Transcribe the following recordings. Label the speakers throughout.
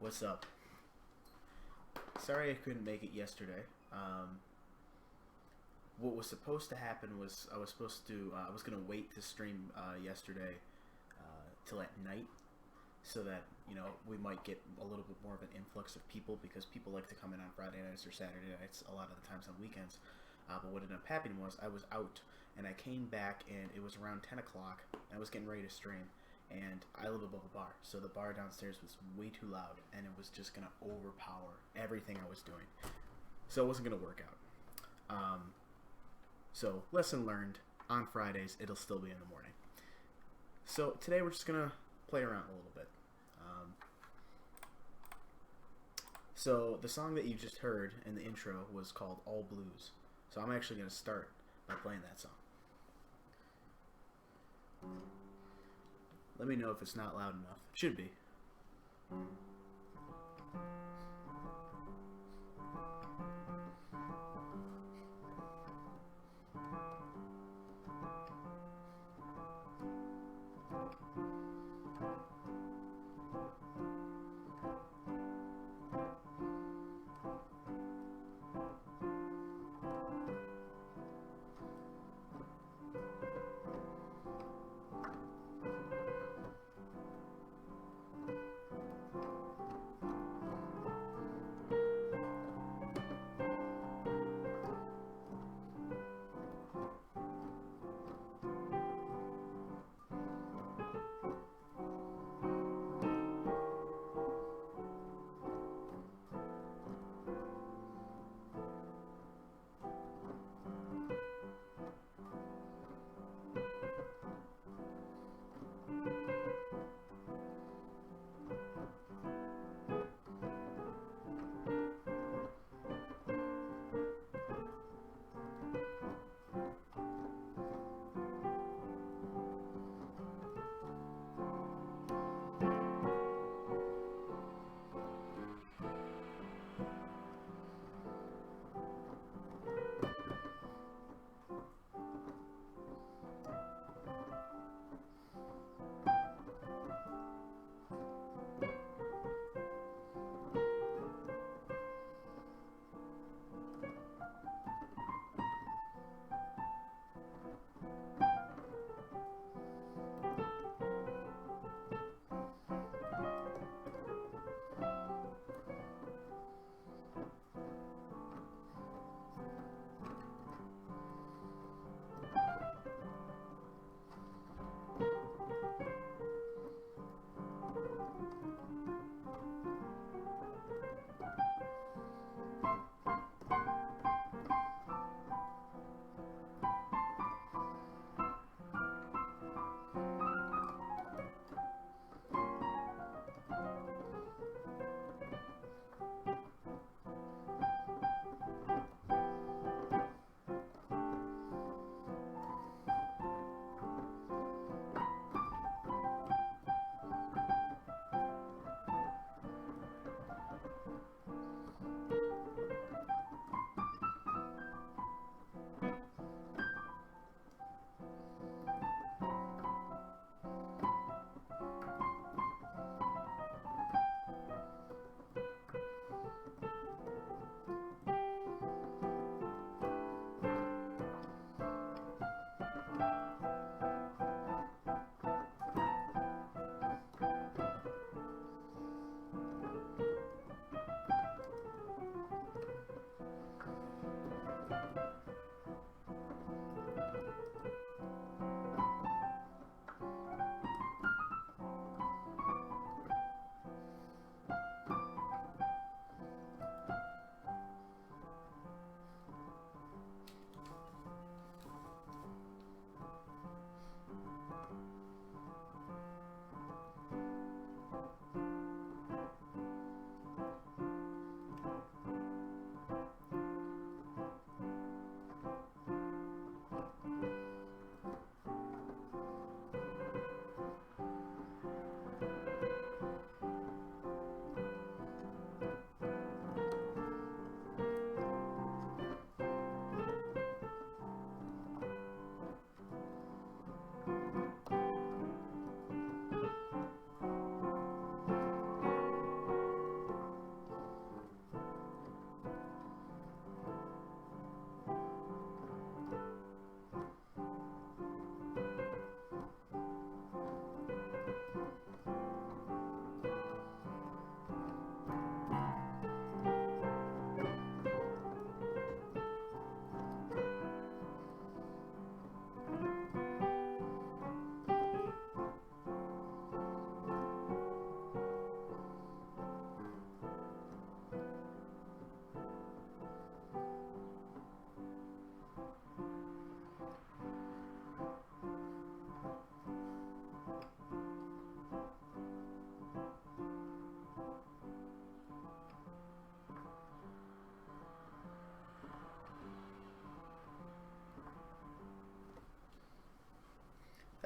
Speaker 1: What's up? Sorry I couldn't make it yesterday. What was supposed to happen was I was gonna wait to stream yesterday till at night so that we might get a little bit more of an influx of people because people like to come in on Friday nights or Saturday nights a lot of the times on weekends. But what ended up happening was I was out and I came back and it was around 10 o'clock and I was getting ready to stream and I live above a bar, so the bar downstairs was way too loud and it was just gonna overpower everything I was doing. So it wasn't gonna work out. So lesson learned. On Fridays, it'll still be in the morning. So today we're just gonna play around a little bit. So the song that you just heard in the intro was called All Blues. So I'm actually gonna start by playing that song. Let me know if it's not loud enough. It should be.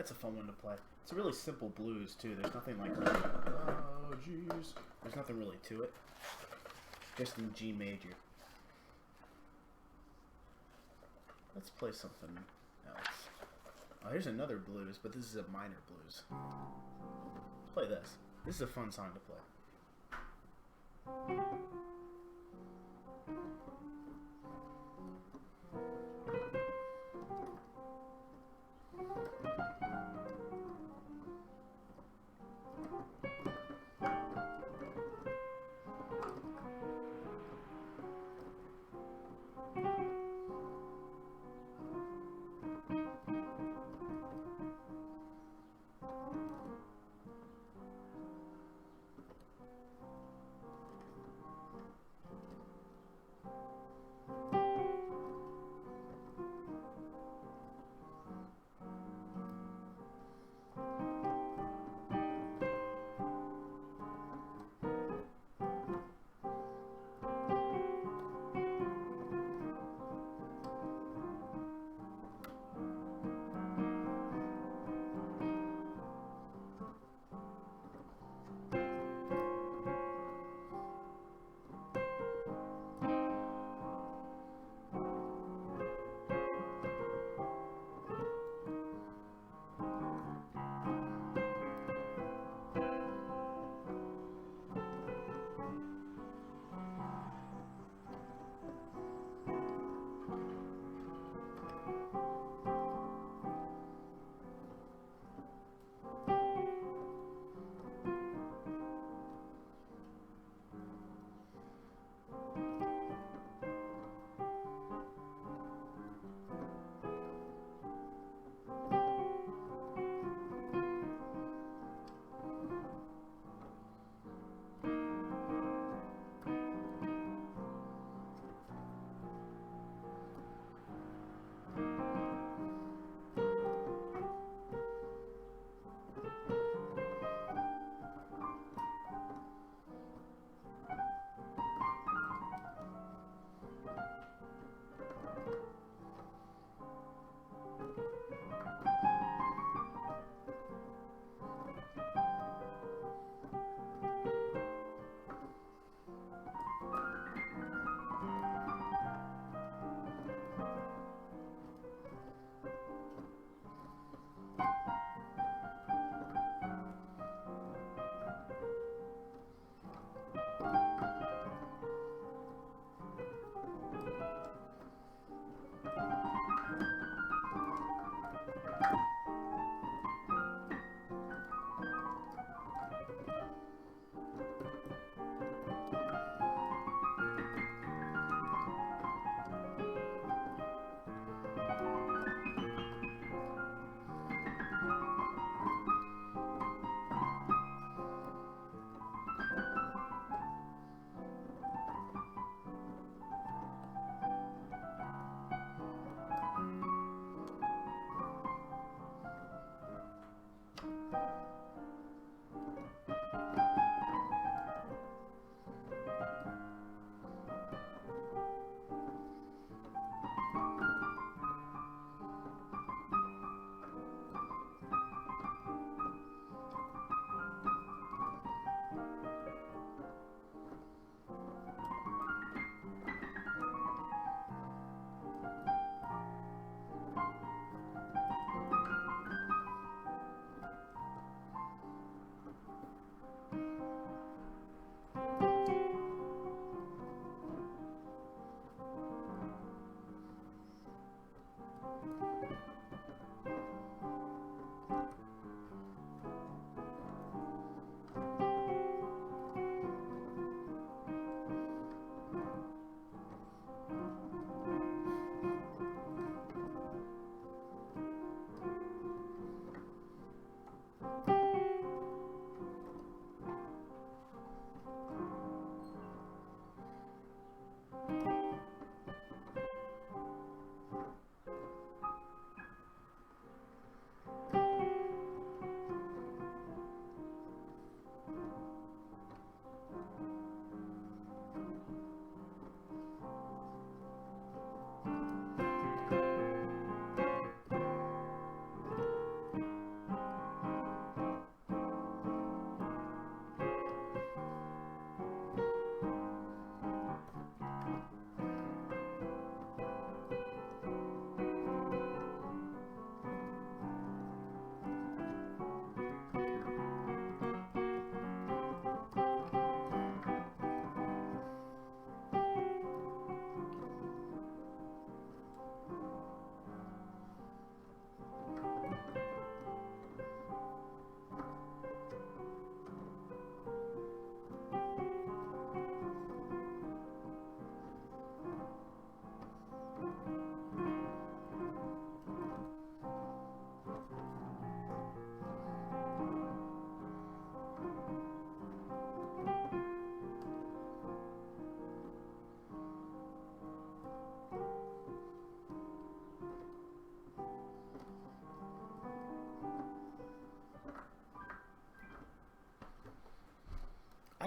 Speaker 1: That's a fun one to play. It's a really simple blues too. There's nothing like really, oh jeez. There's nothing really to it. Just in G major. Let's play something else. Oh, here's another blues, but this is a minor blues. Let's play this. This is a fun song to play.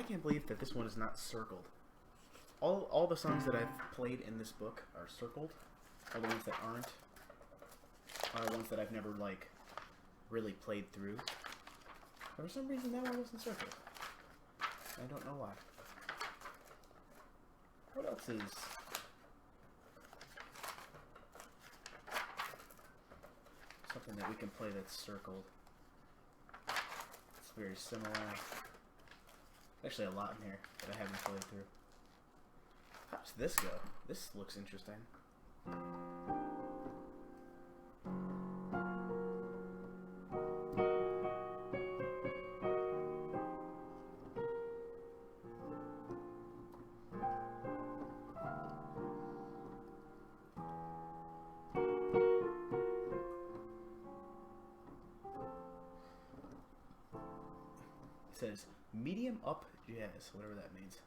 Speaker 1: can't believe that this one is not circled. All the songs that I've played in this book are circled. All the ones that aren't are ones that I've never, like, really played through. But for some reason, that one wasn't circled. I don't know why. What else is... something that we can play that's circled? It's very similar. Actually, a lot in here that I haven't played through. How does this go? This looks interesting. It says medium up jazz, whatever that means.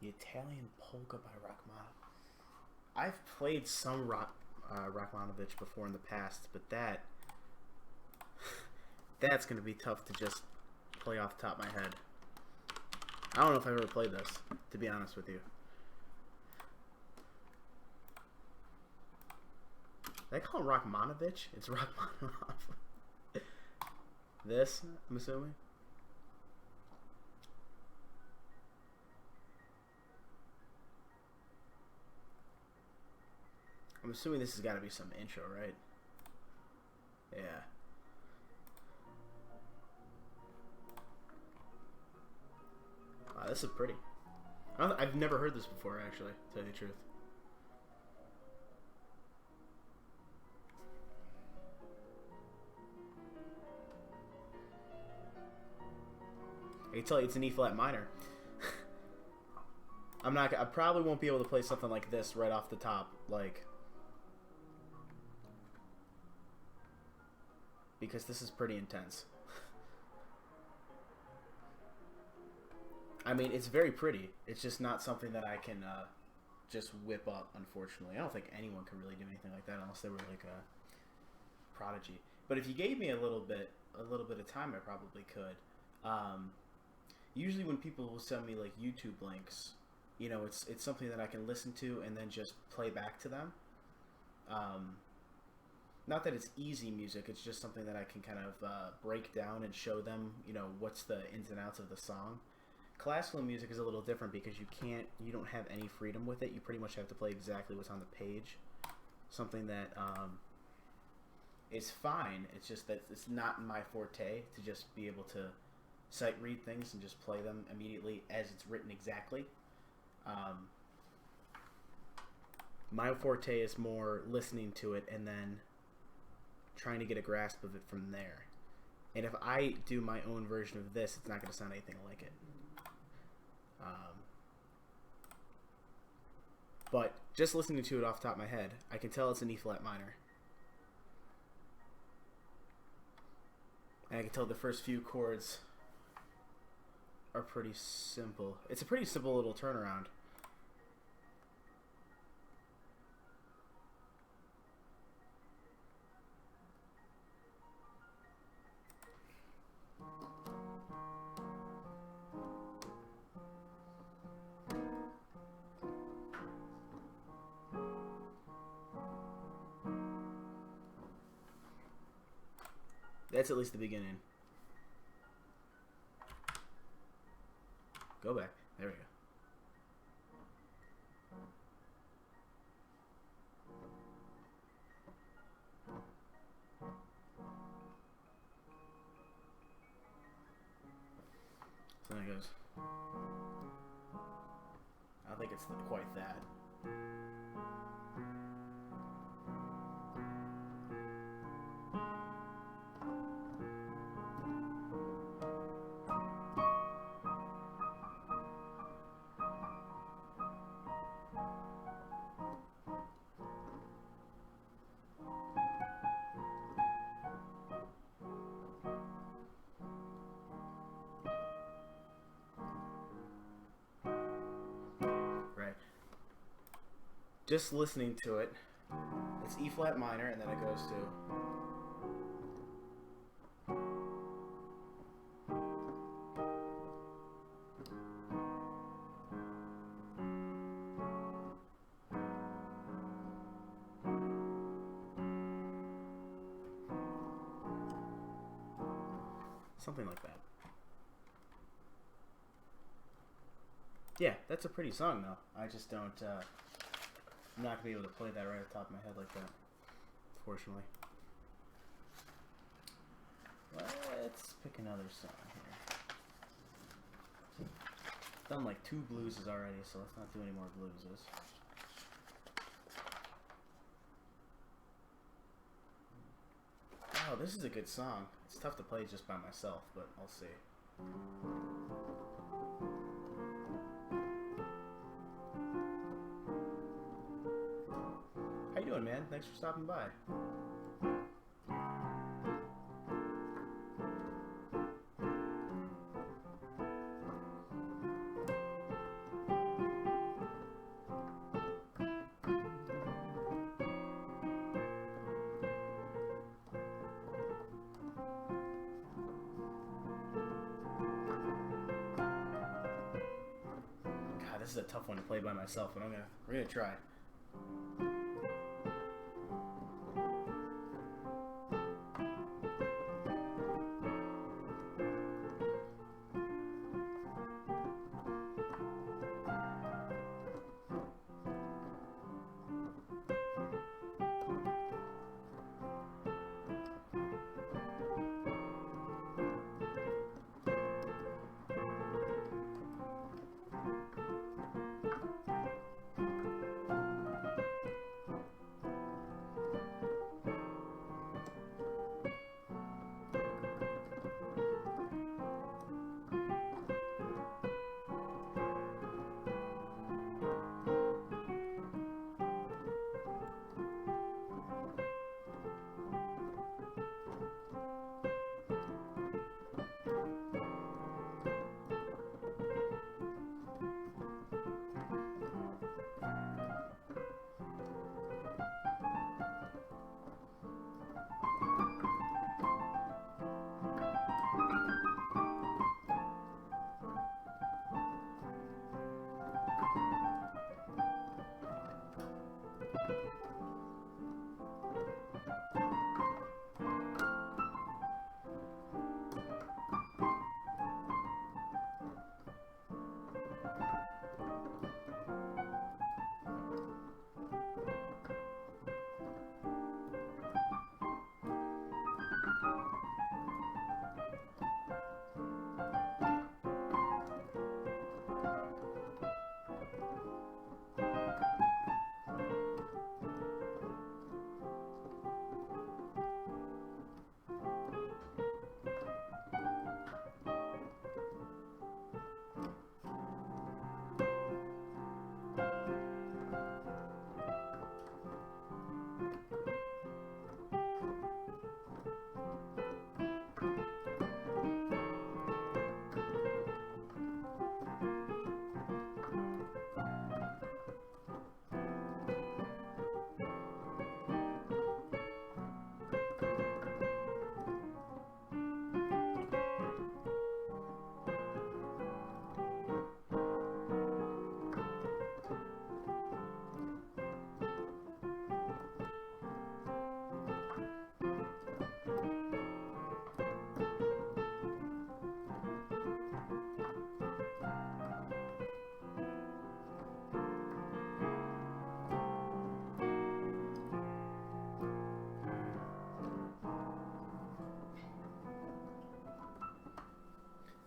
Speaker 1: Italian Polka by Rachmaninoff. I've played some Rachmaninoff before in the past, but that's going to be tough to just play off the top of my head. I don't know if I've ever played this, to be honest with you. They call it Rachmaninoff? It's Rachmaninoff. This, I'm assuming. I'm assuming this has got to be some intro, right? Yeah. Wow, this is pretty. I've never heard this before, actually, to tell you the truth. I can tell you it's an E flat minor. I probably won't be able to play something like this right off the top, like, because this is pretty intense. I mean, it's very pretty. It's just not something that I can just whip up. Unfortunately, I don't think anyone could really do anything like that unless they were like a prodigy. But if you gave me a little bit of time, I probably could. Usually, when people will send me like YouTube links, you know, it's something that I can listen to and then just play back to them. Not that it's easy music; it's just something that I can kind of break down and show them, you know, what's the ins and outs of the song. Classical music is a little different because you don't have any freedom with it. You pretty much have to play exactly what's on the page. Something that is fine. It's just that it's not my forte to just be able to sight read things and just play them immediately as it's written exactly. My forte is more listening to it and then trying to get a grasp of it from there. And if I do my own version of this, it's not going to sound anything like it. But just listening to it off the top of my head, I can tell it's an E-flat minor. And I can tell the first few chords are pretty simple. It's a pretty simple little turnaround. That's at least the beginning. Go back. There we go. So then it goes. I don't think it's quite that. Just listening to it, it's E-flat minor, and then it goes to something like that. Yeah, that's a pretty song, though. I just don't. I'm not going to be able to play that right off the top of my head like that, fortunately. Let's pick another song here. Done like 2 blueses already, so let's not do any more blueses. Oh, this is a good song. It's tough to play just by myself, but I'll see. How you doing, man? Thanks for stopping by. God, this is a tough one to play by myself, but we're gonna try.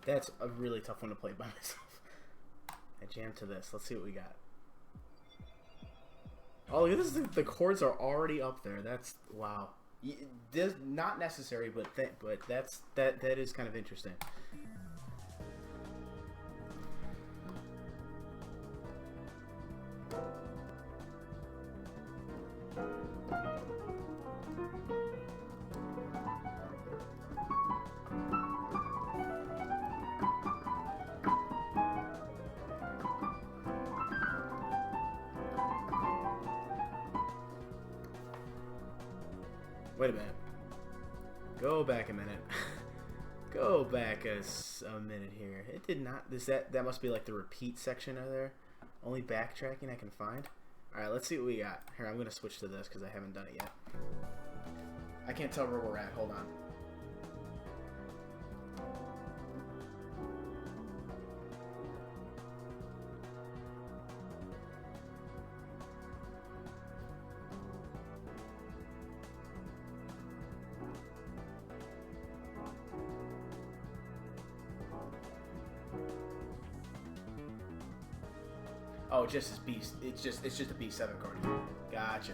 Speaker 1: That's a really tough one to play by myself. I jammed to this. Let's see what we got. Oh, look at this. The chords are already up there. That's wow. This not necessary, but that is kind of interesting. Wait a minute. Go back a minute. Go back a minute here. It did not. That must be like the repeat section of there. Only backtracking I can find. All right, let's see what we got. Here, I'm gonna switch to this because I haven't done it yet. I can't tell where we're at. Hold on. Oh, just as B. It's just a B7 chord. Gotcha.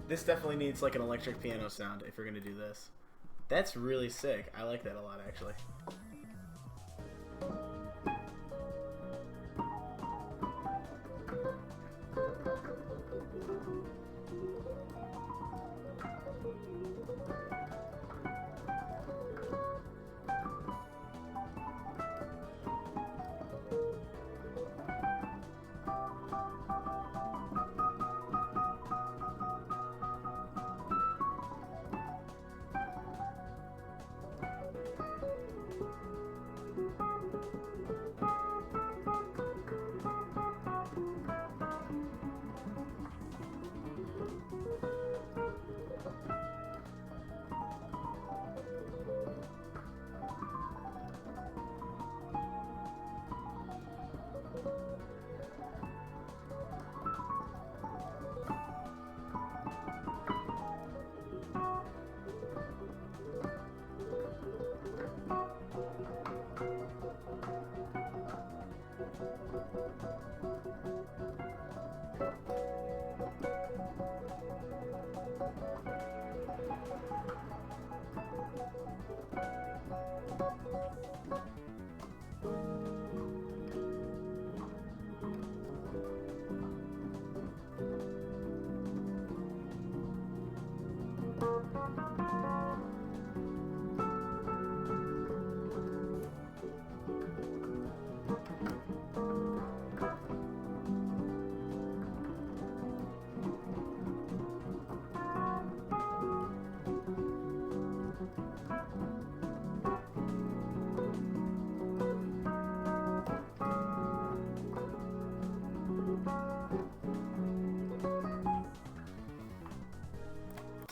Speaker 1: This definitely needs like an electric piano sound if you're gonna do this. That's really sick. I like that a lot, actually.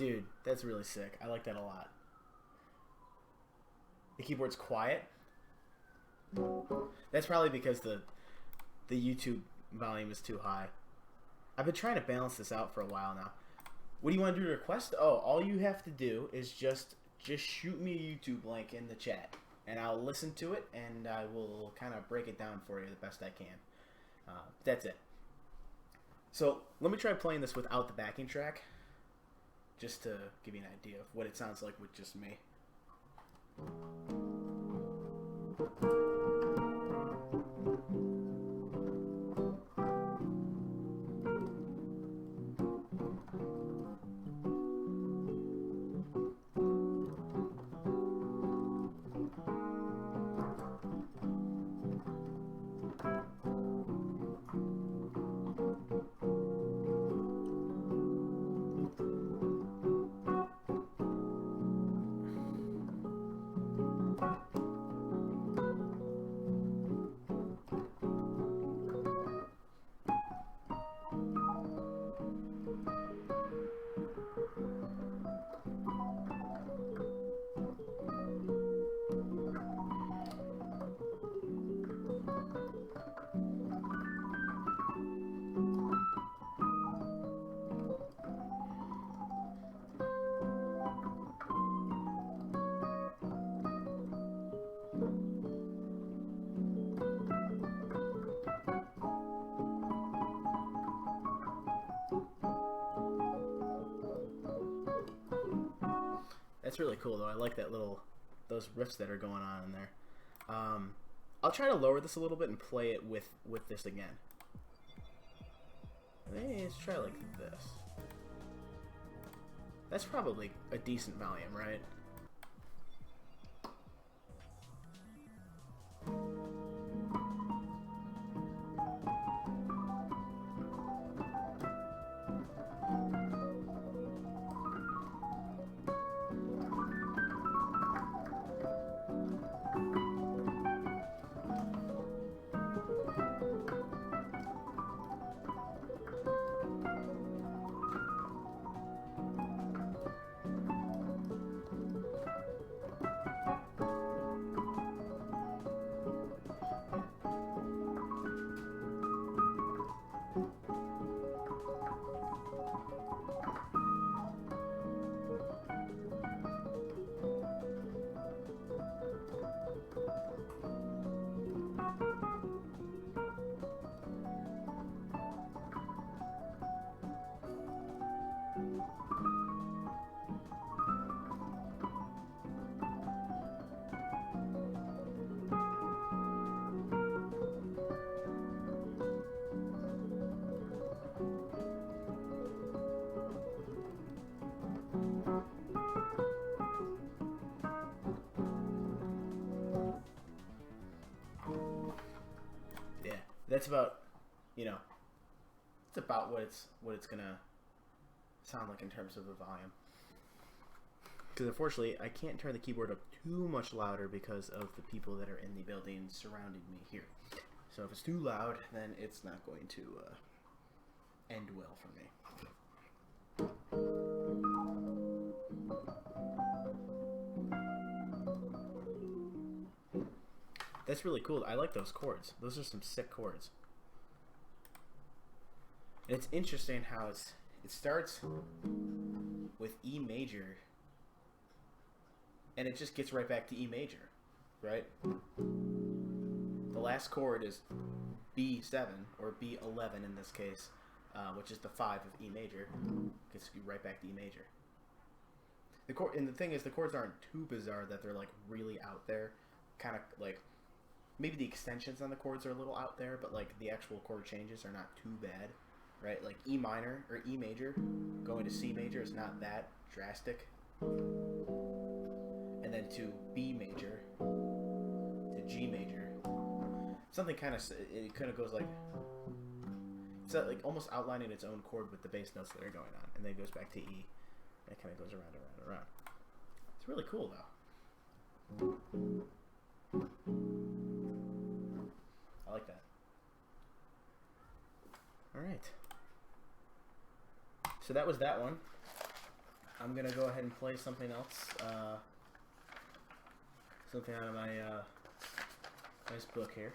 Speaker 1: Dude, that's really sick. I like that a lot. The keyboard's quiet. That's probably because the YouTube volume is too high. I've been trying to balance this out for a while now. What do you want to do to request? Oh, all you have to do is just shoot me a YouTube link in the chat, and I'll listen to it, and I will kind of break it down for you the best I can. That's it. So let me try playing this without the backing track, just to give you an idea of what it sounds like with just me. That's really cool, though. I like those riffs that are going on in there. I'll try to lower this a little bit and play it with this again. Let's try like this. That's probably a decent volume, right? That's about, it's about what it's gonna sound like in terms of the volume. Because unfortunately, I can't turn the keyboard up too much louder because of the people that are in the building surrounding me here. So if it's too loud, then it's not going to end well for me. That's really cool. I like those chords. Those are some sick chords. And it's interesting how it starts with E major, and it just gets right back to E major, right? The last chord is B7, or B11 in this case, which is the 5 of E major. Gets you right back to E major. And the thing is, the chords aren't too bizarre that they're like really out there. Kind of like, maybe the extensions on the chords are a little out there, but like the actual chord changes are not too bad, right? Like E minor or E major going to C major is not that drastic. And then to B major to G major, something kind of, it kind of goes like, it's like almost outlining its own chord with the bass notes that are going on, and then it goes back to E. And it kind of goes around and around and around. It's really cool though. I like that. Alright. So that was that one. I'm gonna go ahead and play something else. Something out of my nice book here.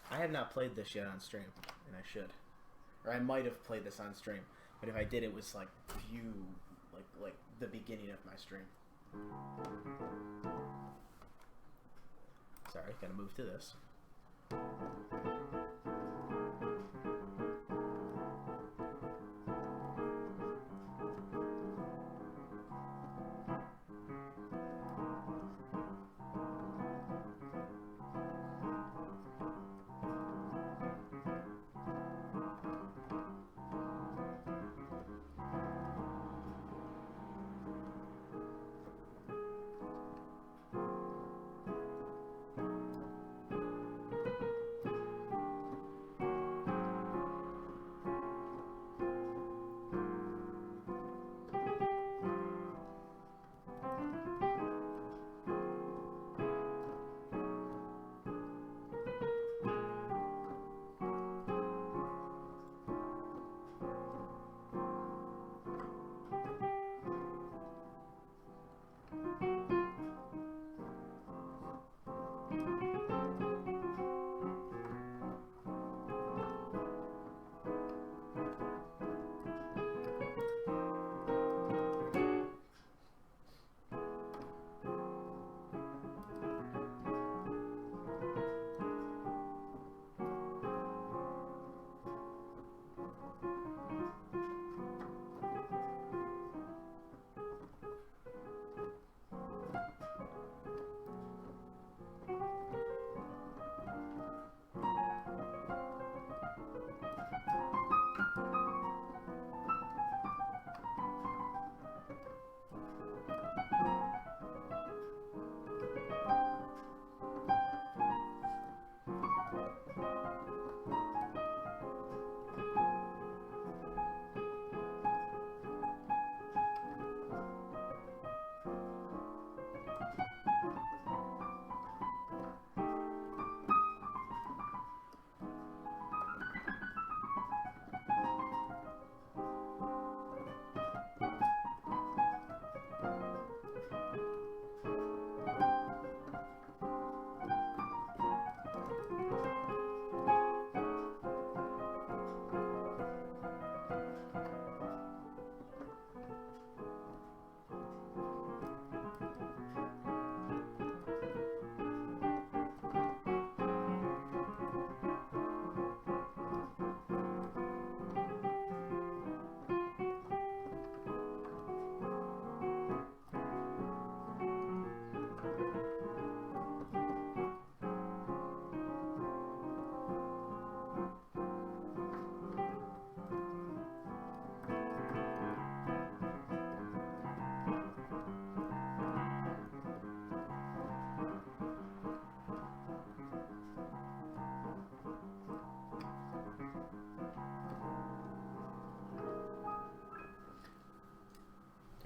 Speaker 1: I have not played this yet on stream, and I should. Or I might have played this on stream, but if I did, it was like like the beginning of my stream. Sorry, gotta move to this.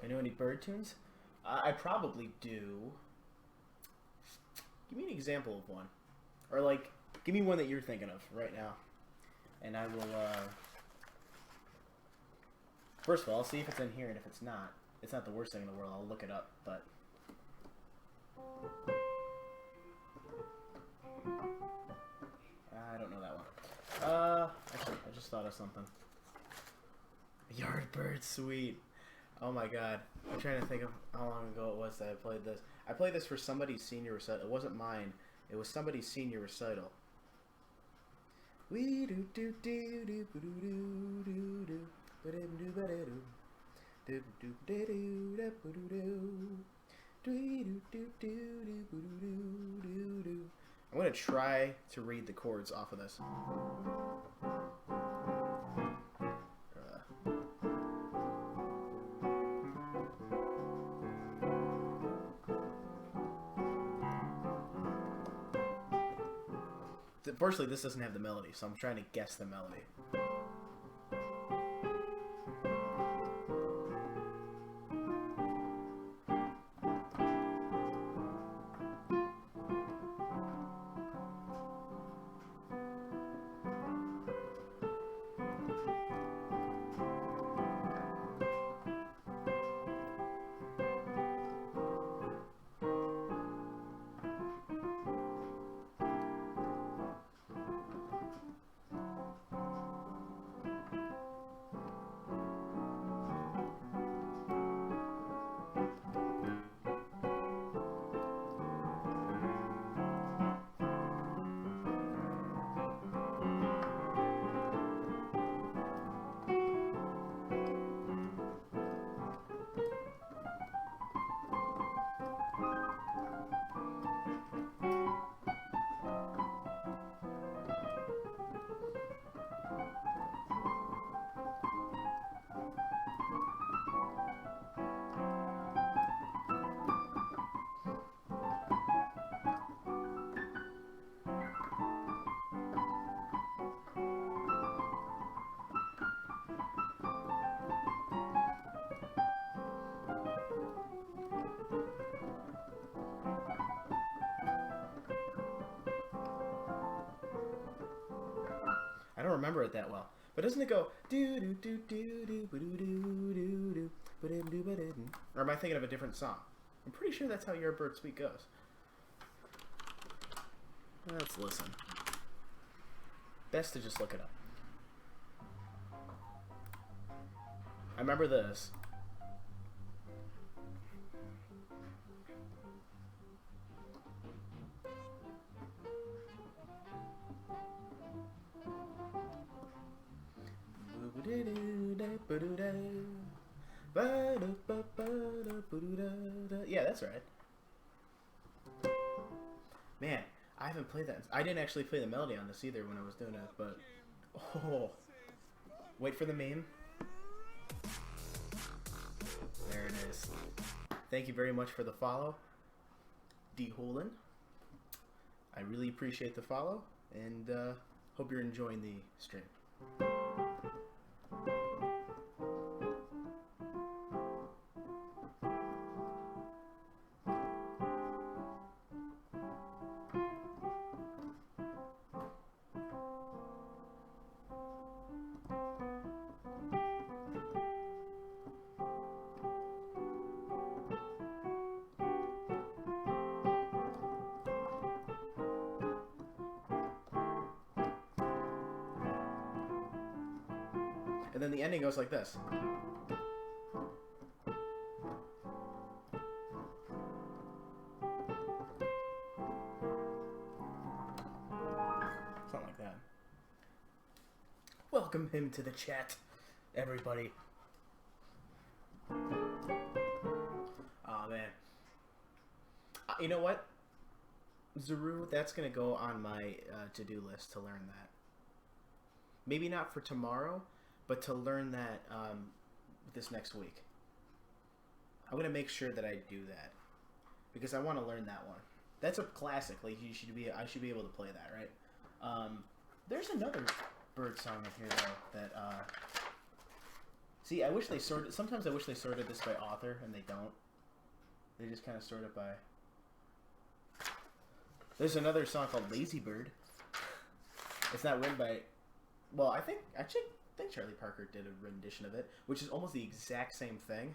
Speaker 1: I know any bird tunes? I probably do. Give me an example of one. Or, like, give me one that you're thinking of right now. And I will, First of all, I'll see if it's in here, and if it's not the worst thing in the world. I'll look it up, but... I don't know that one. Actually, I just thought of something. Yardbird Suite. Oh my god. I'm trying to think of how long ago it was that I played this. I played this for somebody's senior recital. It wasn't mine. It was somebody's senior recital. We do do do do do do do do do do do do. I'm gonna try to read the chords off of this. Unfortunately, this doesn't have the melody, so I'm trying to guess the melody. don't remember it that well. But doesn't it go do do do do do do do do do do? Or am I thinking of a different song? I'm pretty sure that's how Your Bird Sweet goes. Let's listen. Best to just look it up. I remember this. Yeah, that's right. Man, I haven't played that. I didn't actually play the melody on this either when I was doing it, but... Oh. Wait for the meme. There it is. Thank you very much for the follow, D. Holden. I really appreciate the follow, and hope you're enjoying the stream. And then the ending goes like this. Something like that. Welcome him to the chat, everybody. Oh man. You know what? Zaru, that's going to go on my to-do list to learn that. Maybe not for tomorrow, but to learn that this next week. I'm going to make sure that I do that. Because I want to learn that one. That's a classic. Like I should be able to play that, right? There's another bird song in here, though, that... See, I wish they sorted... Sometimes I wish they sorted this by author, and they don't. They just kind of sort it by... There's another song called Lazy Bird. It's not written by... Well, I think Charlie Parker did a rendition of it, which is almost the exact same thing.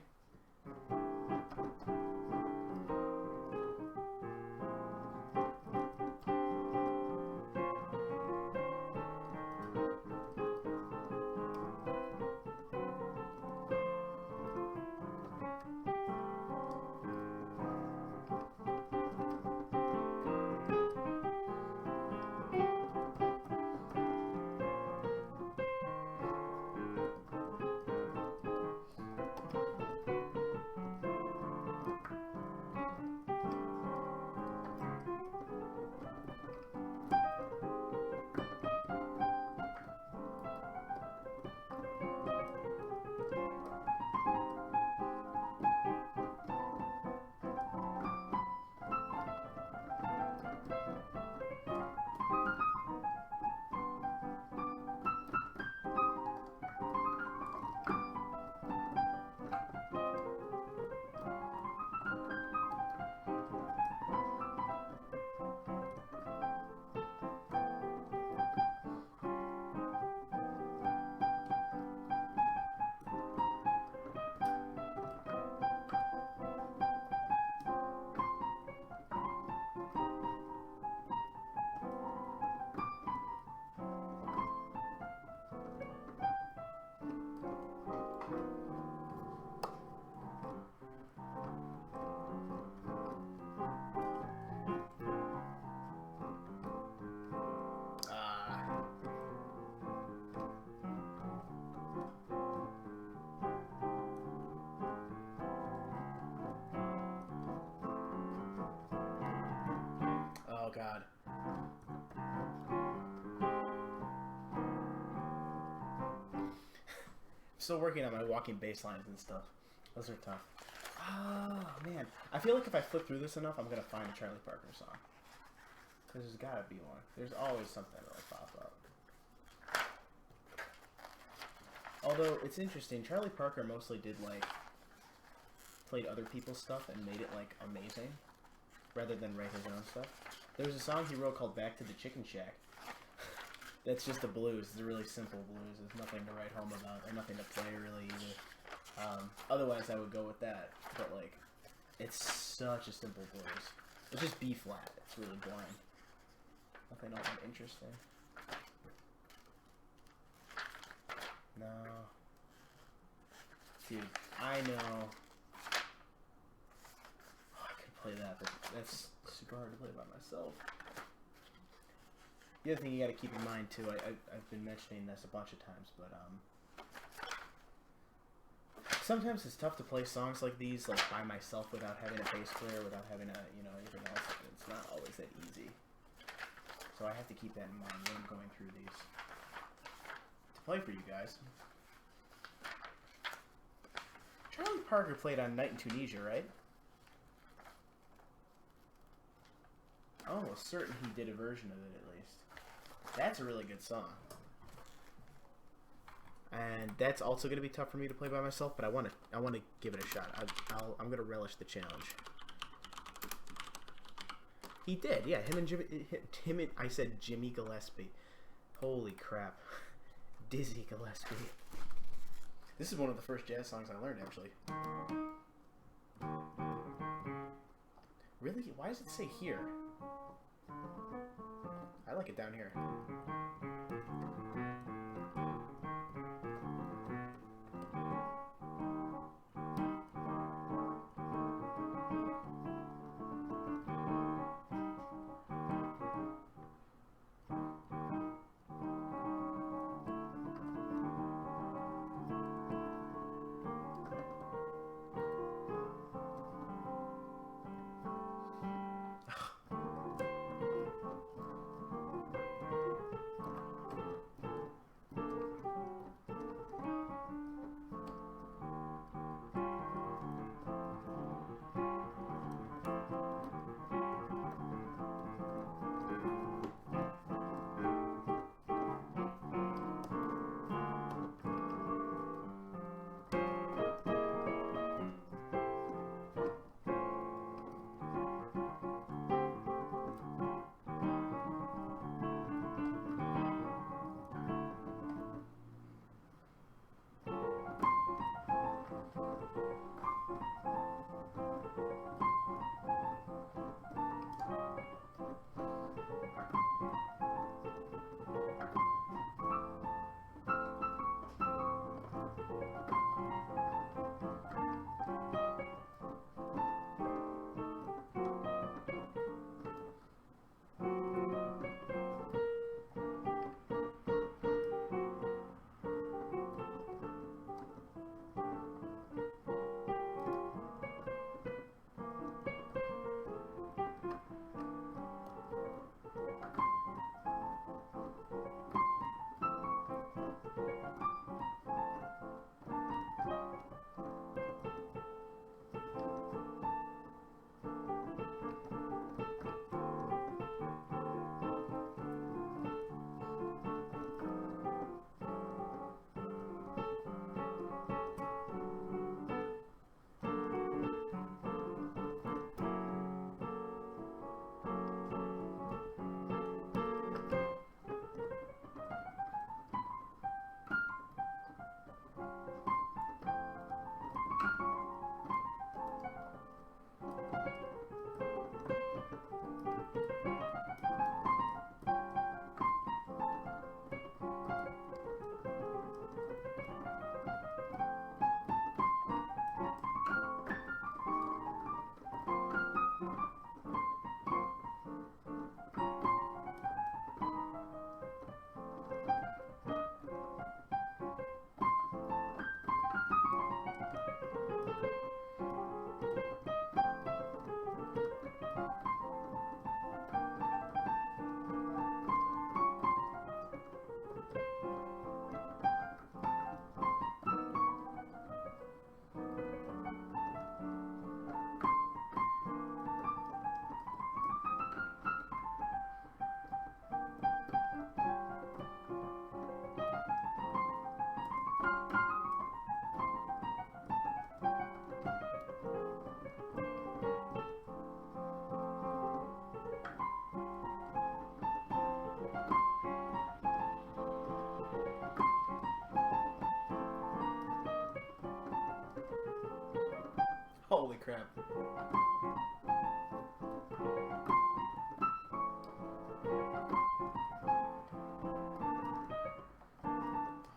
Speaker 1: Oh, God. Still working on my walking bass lines and stuff. Those are tough. Oh, man. I feel like if I flip through this enough, I'm going to find a Charlie Parker song. Because there's got to be one. There's always something that'll pop up. Although, it's interesting. Charlie Parker mostly did, like, played other people's stuff and made it, like, amazing. Rather than write his own stuff. There was a song he wrote called Back to the Chicken Shack. That's just the blues. It's a really simple blues. There's nothing to write home about, or nothing to play really either. Otherwise, I would go with that. But like, it's such a simple blues. It's just B flat. It's really boring. Nothing all that interesting. No. Dude, I know. Oh, I could play that, but that's super hard to play by myself. The other thing you got to keep in mind too, I've been mentioning this a bunch of times, but sometimes it's tough to play songs like these like by myself without having a bass player, without having a anything else. It's not always that easy. So I have to keep that in mind when I'm going through these to play for you guys. Charlie Parker played on Night in Tunisia, right? I'm almost certain he did a version of it at least. That's a really good song. And that's also going to be tough for me to play by myself, but I want to give it a shot. I'm going to relish the challenge. He did, yeah. I said Jimmy Gillespie. Holy crap. Dizzy Gillespie. This is one of the first jazz songs I learned, actually. Really? Why does it say here? I like it down here.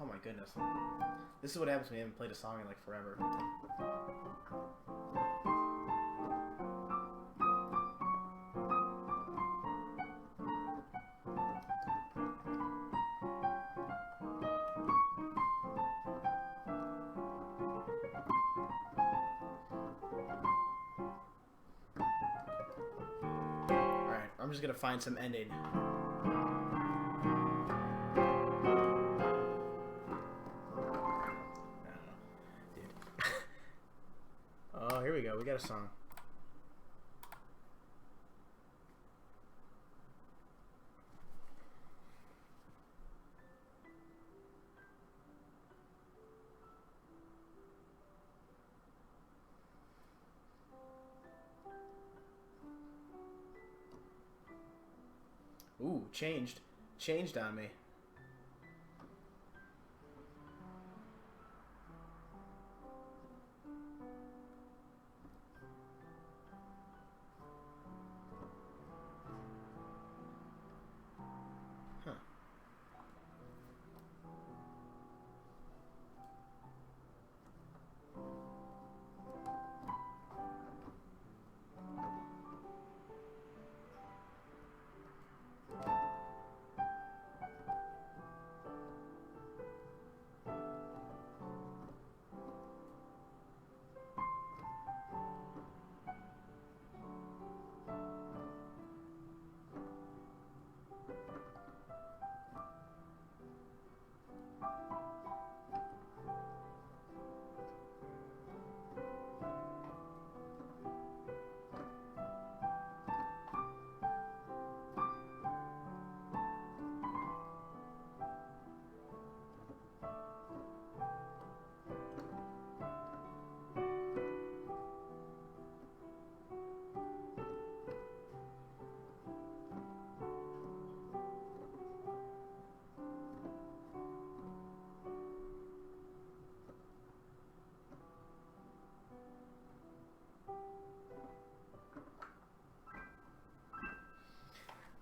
Speaker 1: Oh my goodness. This is what happens when you haven't played a song in like forever. Alright, I'm just gonna find some ending. Oh, here we go. We got a song. Ooh, changed. Changed on me. Huh.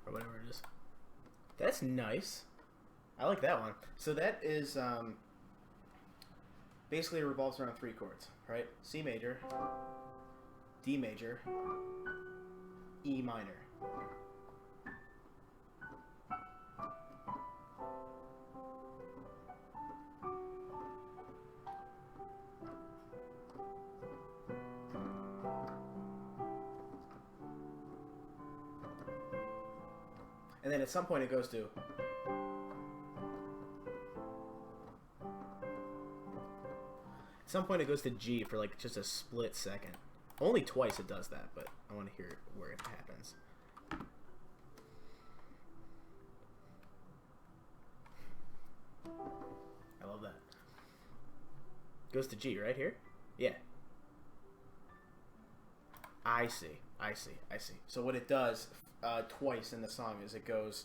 Speaker 1: Or whatever it is. That's nice. I like that one. So that is basically revolves around 3 chords, right? C major, D major, E minor. And then at some point it goes to... At some point it goes to G for like just a split second. Only twice it does that, but I want to hear where it happens. I love that. Goes to G right here? Yeah. I see. So what it does twice in the song is it goes...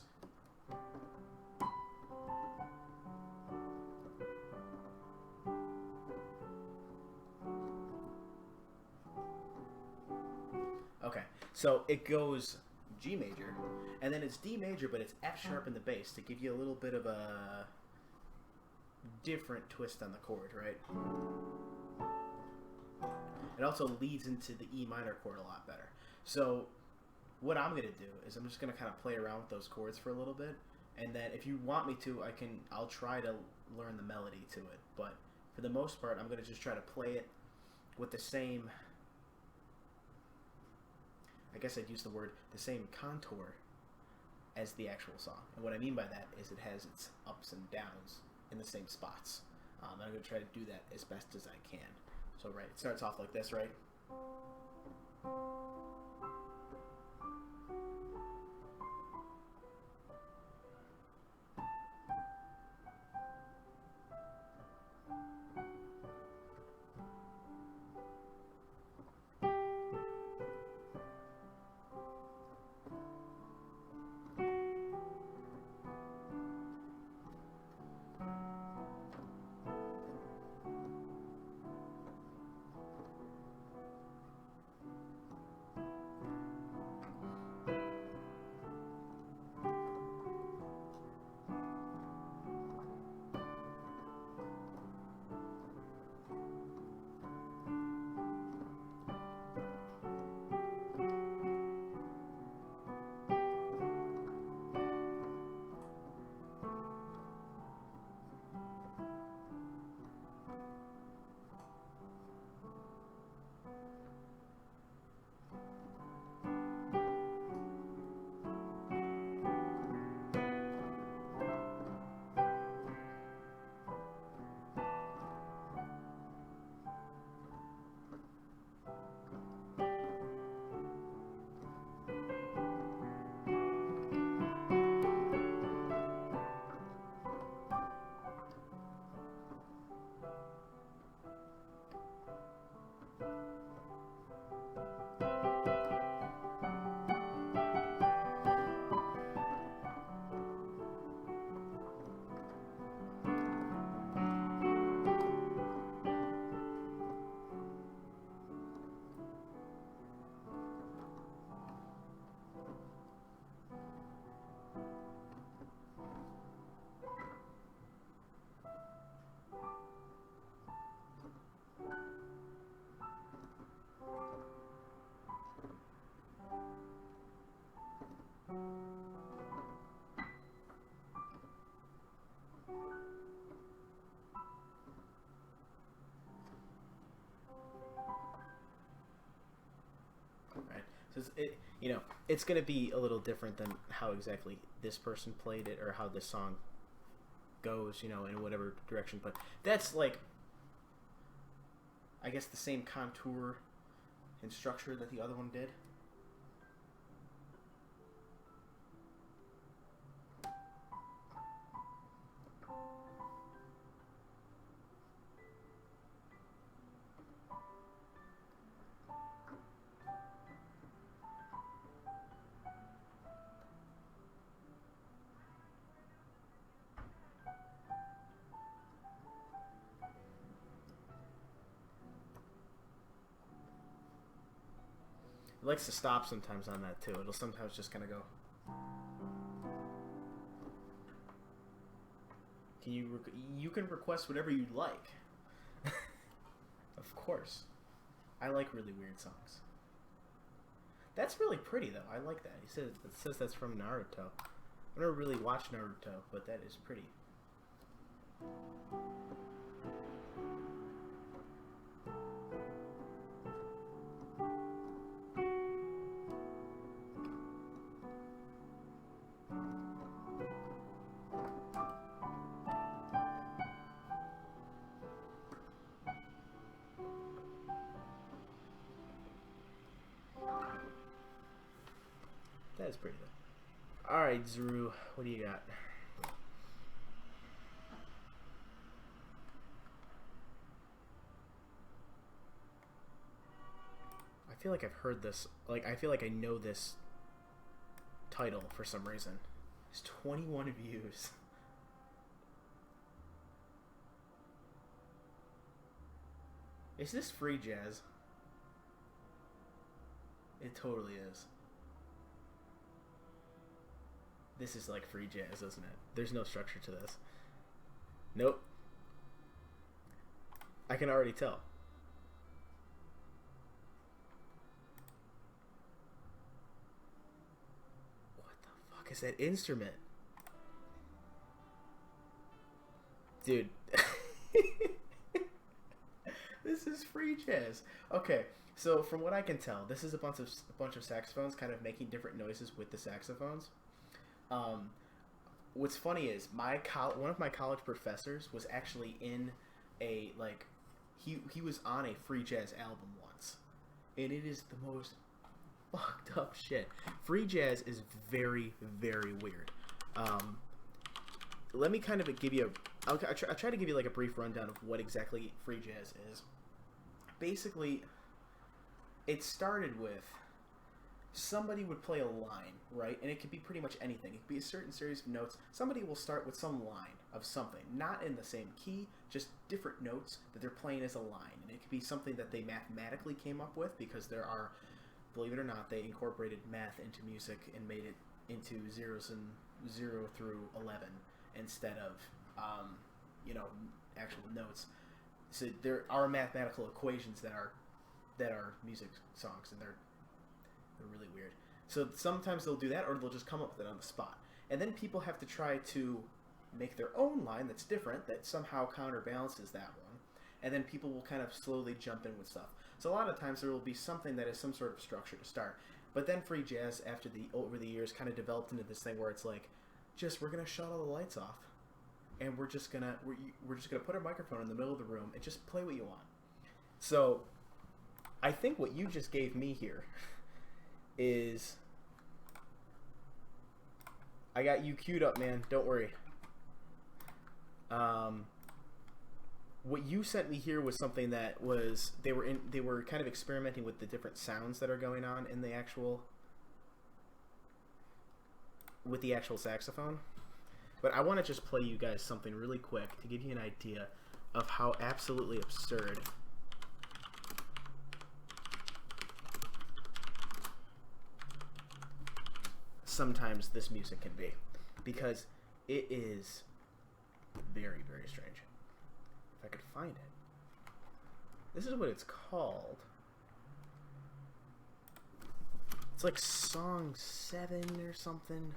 Speaker 1: Okay, so it goes G major, and then it's D major, but it's F sharp in the bass to give you a little bit of a different twist on the chord, right? It also leads into the E minor chord a lot better. So what I'm going to do is I'm just going to kind of play around with those chords for a little bit, and then if you want me to, I'll try to learn the melody to it, but for the most part, I'm going to just try to play it with the same... I guess I'd use the word, the same contour as the actual song. And what I mean by that is it has its ups and downs in the same spots. And I'm going to try to do that as best as I can. So, right, it starts off like this, right? So it's going to be a little different than how exactly this person played it or how this song goes, in whatever direction. But that's like, I guess, the same contour and structure that the other one did. It likes to stop sometimes on that too. It'll sometimes just kind of go. You can request whatever you'd like. Of course. I like really weird songs. That's really pretty though. I like that. It says that's from Naruto. I never really watched Naruto, but that is pretty. That is pretty though. Alright, Zuru, what do you got? I feel like I've heard this. Like, I feel like I know this title for some reason. It's 21 views. Is this free jazz? It totally is. This is like free jazz, isn't it? There's no structure to this. Nope. I can already tell. What the fuck is that instrument? Dude. This is free jazz. Okay, so from what I can tell, this is a bunch of saxophones kind of making different noises with the saxophones. What's funny is one of my college professors was actually in a, like, he was on a free jazz album once, and it is the most fucked up shit. Free jazz is very, very weird. Let me kind of give you I'll try to give you like a brief rundown of what exactly free jazz is. Basically, it started with somebody would play a line, right? And it could be pretty much anything. It could be a certain series of notes. Somebody will start with some line of something, not in the same key, just different notes that they're playing as a line. And it could be something that they mathematically came up with, because there are, believe it or not, they incorporated math into music and made it into zeros and 0 through 11 instead of, actual notes. So there are mathematical equations that are music songs, and they're really weird. So sometimes they'll do that, or they'll just come up with it on the spot. And then people have to try to make their own line that's different, that somehow counterbalances that one. And then people will kind of slowly jump in with stuff. So a lot of times there will be something that is some sort of structure to start. But then free jazz, over the years, kind of developed into this thing where it's like, we're gonna shut all the lights off, and we're just gonna put our microphone in the middle of the room and just play what you want. So I think what you just gave me here is, I got you queued up, man. Don't worry. What you sent me here was something that was they were kind of experimenting with the different sounds that are going on in the actual saxophone. But I want to just play you guys something really quick to give you an idea of how absolutely absurd sometimes this music can be, because it is very, very strange. If I could find it. This is what it's called. It's like song 7 or something.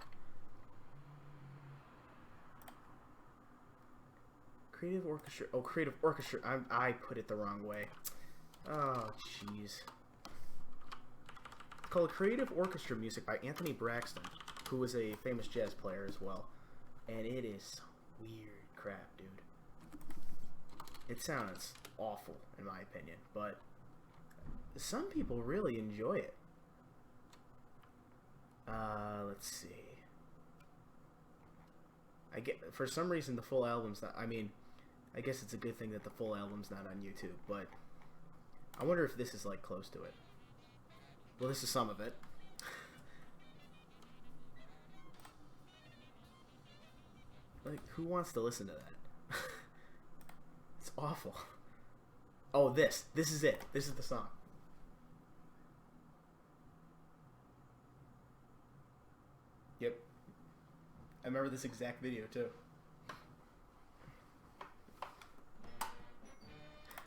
Speaker 1: Creative orchestra. Oh, creative orchestra. I put it the wrong way. Oh, jeez. called Creative Orchestra Music by Anthony Braxton, who was a famous jazz player as well. And it is some weird crap, dude. It sounds awful, in my opinion, but some people really enjoy it. Let's see. For some reason the full album's not. I mean, I guess it's a good thing that the full album's not on YouTube, but I wonder if this is like close to it. Well, this is some of it. Like, who wants to listen to that? It's awful. Oh, this is it. This is the song. Yep. I remember this exact video too.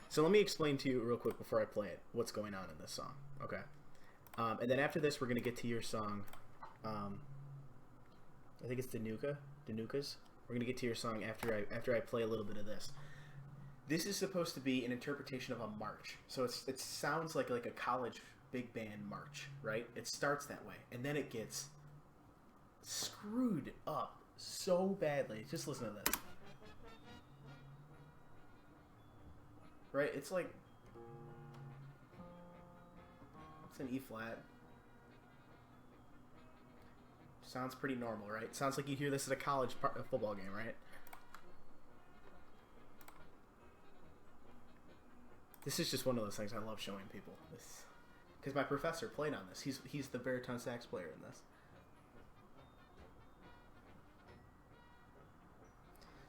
Speaker 1: So let me explain to you real quick before I play it what's going on in this song. Okay. And then after this, we're gonna get to your song. I think it's Danuka's. We're gonna get to your song after I play a little bit of this. This is supposed to be an interpretation of a march. So it sounds like a college big band march, right? It starts that way, and then it gets screwed up so badly. Just listen to this. Right? It's like it's an E flat. Sounds pretty normal, right? Sounds like you hear this at a college football game, right? This is just one of those things I love showing people. This, because my professor played on this. He's the baritone sax player in this.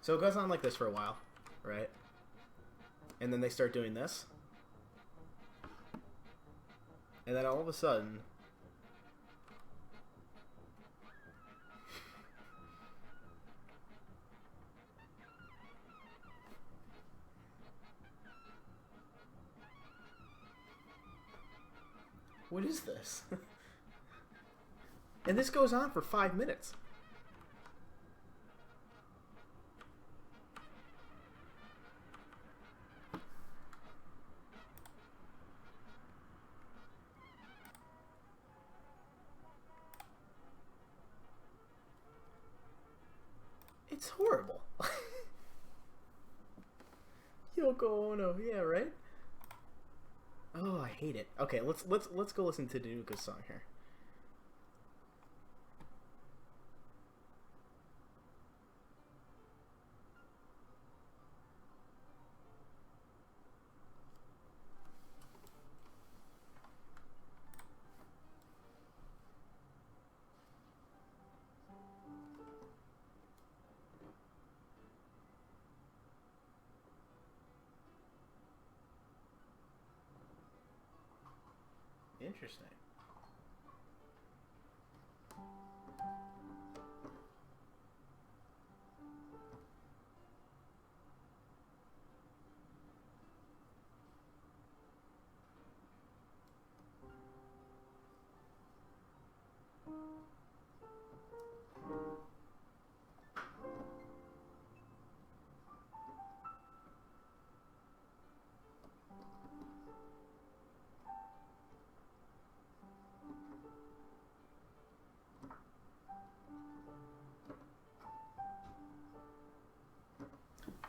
Speaker 1: So it goes on like this for a while, right? And then they start doing this. And then all of a sudden, what is this? And this goes on for 5 minutes. It's horrible. Yoko Ono, yeah, right? Oh, I hate it. Okay, let's go listen to Danuka's song here. Interesting.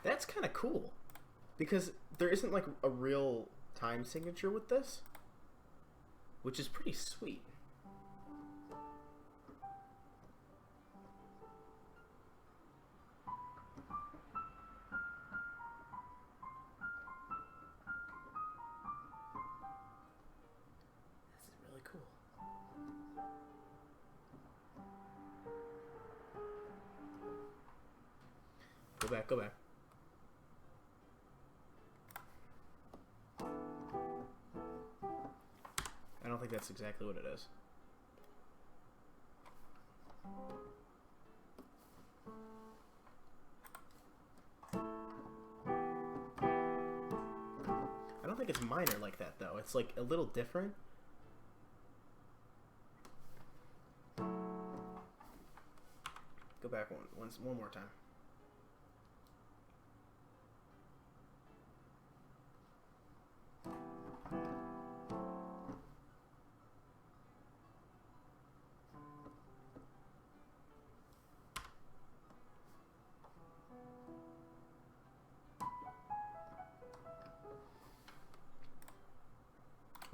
Speaker 1: That's kind of cool, because there isn't like a real time signature with this, which is pretty sweet. This is really cool. Go back. I don't think that's exactly what it is. I don't think it's minor like that, though. It's like a little different. Go back one more time.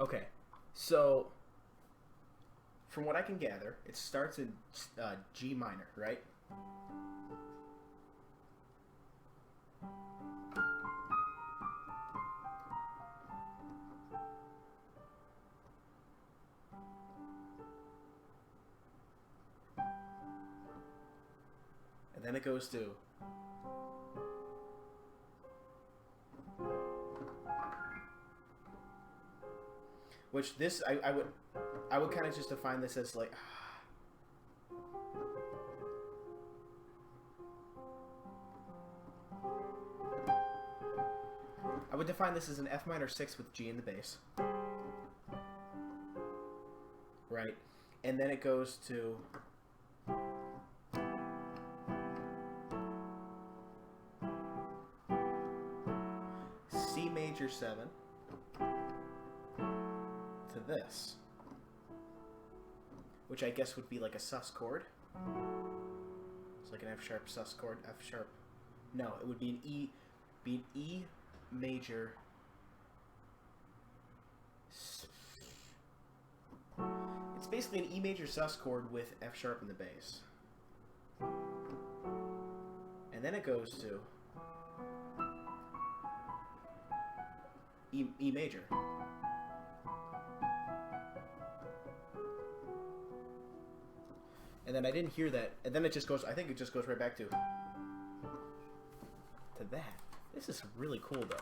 Speaker 1: Okay, so from what I can gather, it starts in G minor, right? And then it goes to which this I would kind of just define this as like I would define this as an F minor 6 with G in the bass. Right? And then it goes to C major 7 to this, which I guess would be like a sus chord. It's like an F sharp sus chord, F sharp. No, it would be an E major. It's basically an E major sus chord with F sharp in the bass. And then it goes to E major. And then I didn't hear that. And then it just goes, I think it just goes right back to that. This is really cool, though.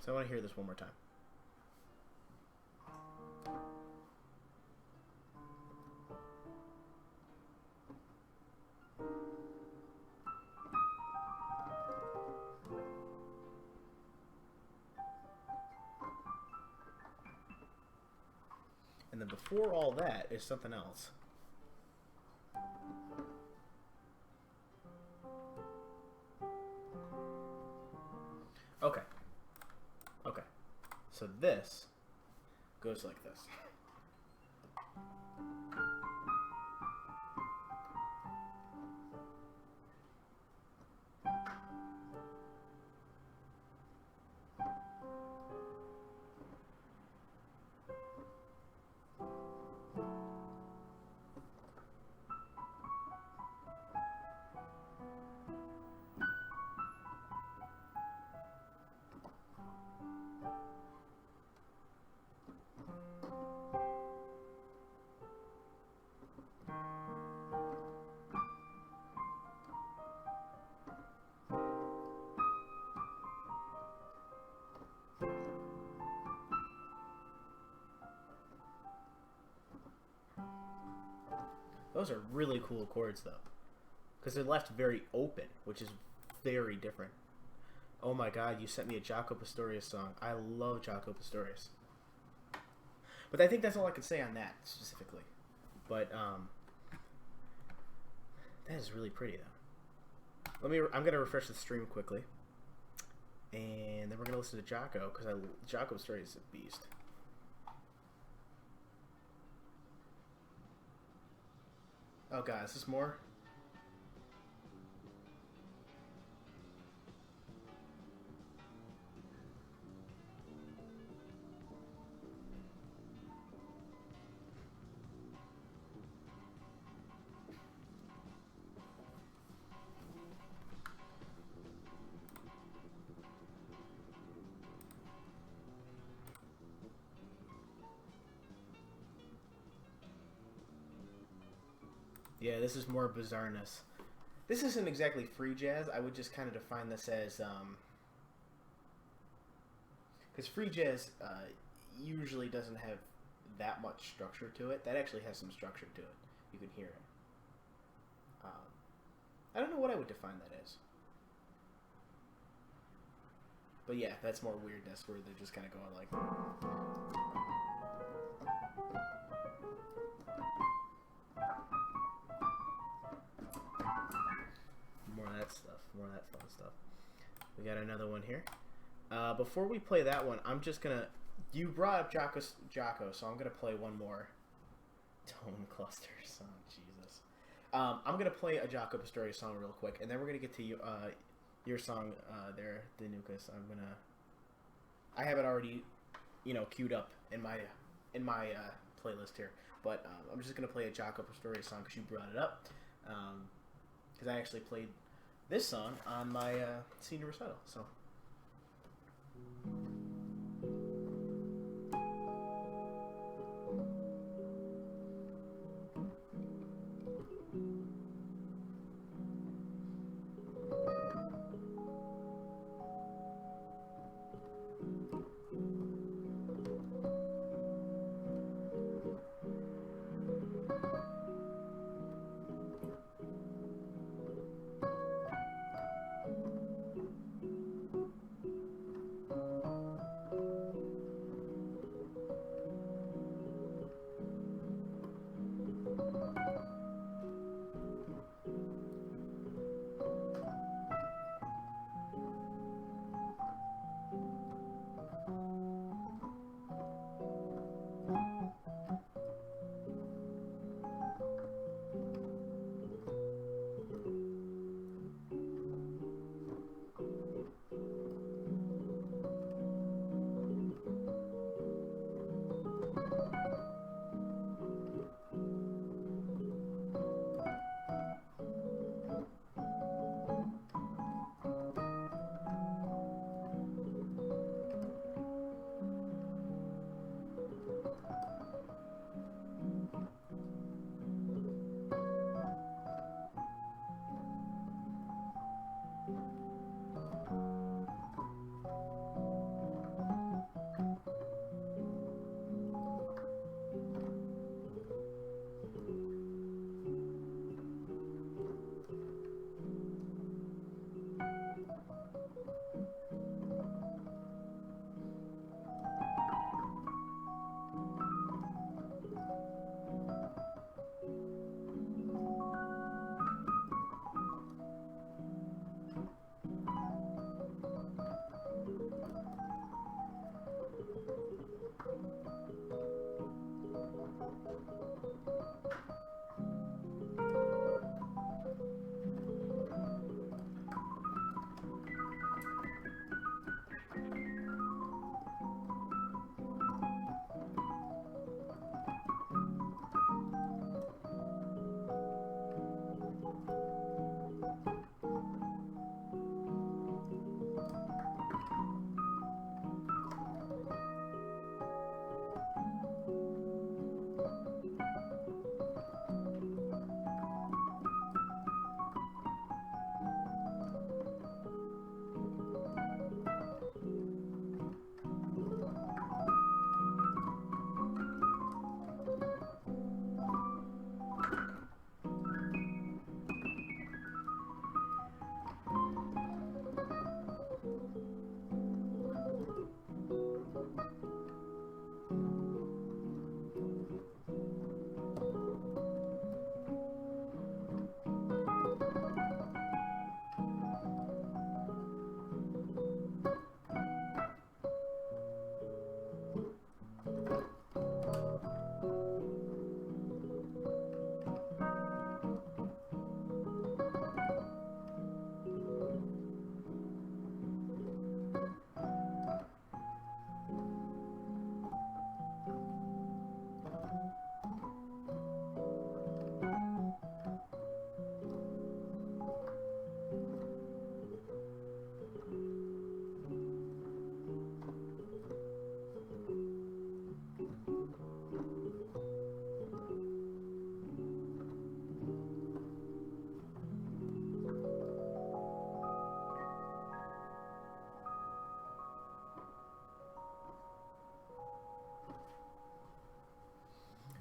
Speaker 1: So I want to hear this one more time. And then before all that is something else. Okay. Okay. So this goes like this. Those are really cool chords, though, because they're left very open, which is very different. Oh my God, you sent me a Jaco Pastorius song. I love Jaco Pastorius. But I think that's all I can say on that specifically. But that is really pretty, though. I'm gonna refresh the stream quickly, and then we're gonna listen to Jaco, because Jaco Pastorius is a beast. Oh God, is this more? Yeah, this is more bizarreness. This isn't exactly free jazz. I would just kind of define this as, because free jazz usually doesn't have that much structure to it. That actually has some structure to it. You can hear it. I don't know what I would define that as. But yeah, that's more weirdness where they're just kind of going like. More of that stuff. More of that fun stuff. We got another one here. Before we play that one, I'm just gonna. You brought up Jocko, so I'm gonna play one more. Tone clusters. Oh Jesus. I'm gonna play a Jocko Pastorius song real quick, and then we're gonna get to your song there, Danukas. I have it already, queued up in my playlist here. But I'm just gonna play a Jocko Pastorius song because you brought it up. Because I actually played this song on my senior recital. So.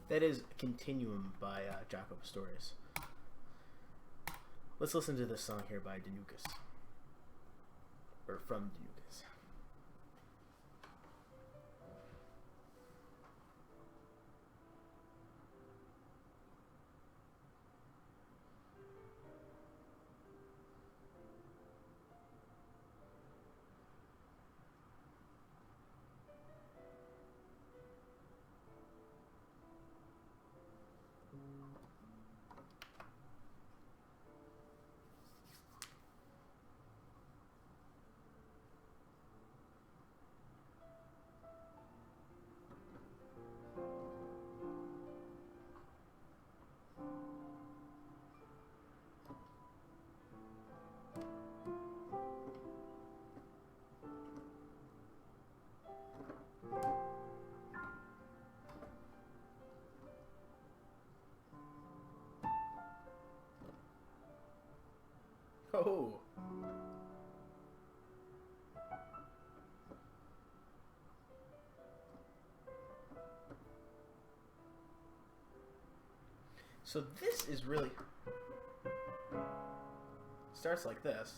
Speaker 1: That is Continuum by Jocko Pastorius. Let's listen to this song here by Danukas. Or from Danukas. Oh. So this is really... starts like this.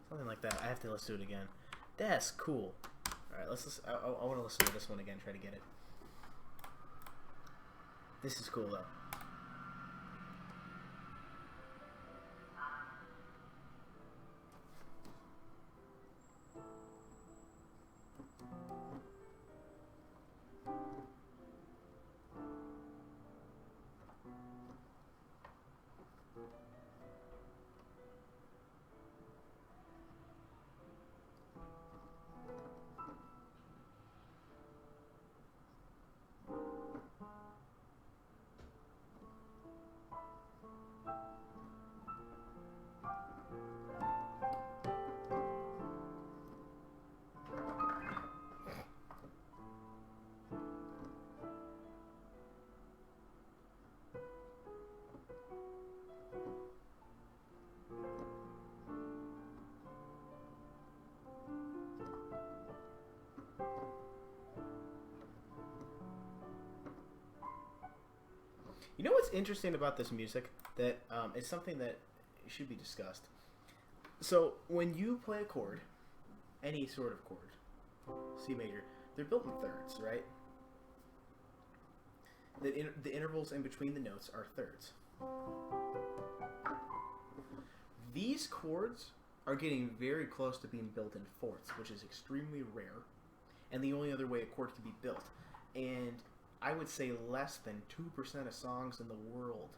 Speaker 1: Something like that. I have to listen to it again. That's cool. Alright, let's listen. I want to listen to this one again, try to get it. This is cool, though. You know what's interesting about this music? That is something that should be discussed. So when you play a chord, any sort of chord, C major, they're built in thirds, right? The intervals in between the notes are thirds. These chords are getting very close to being built in fourths, which is extremely rare, and the only other way a chord can be built. And I would say less than 2% of songs in the world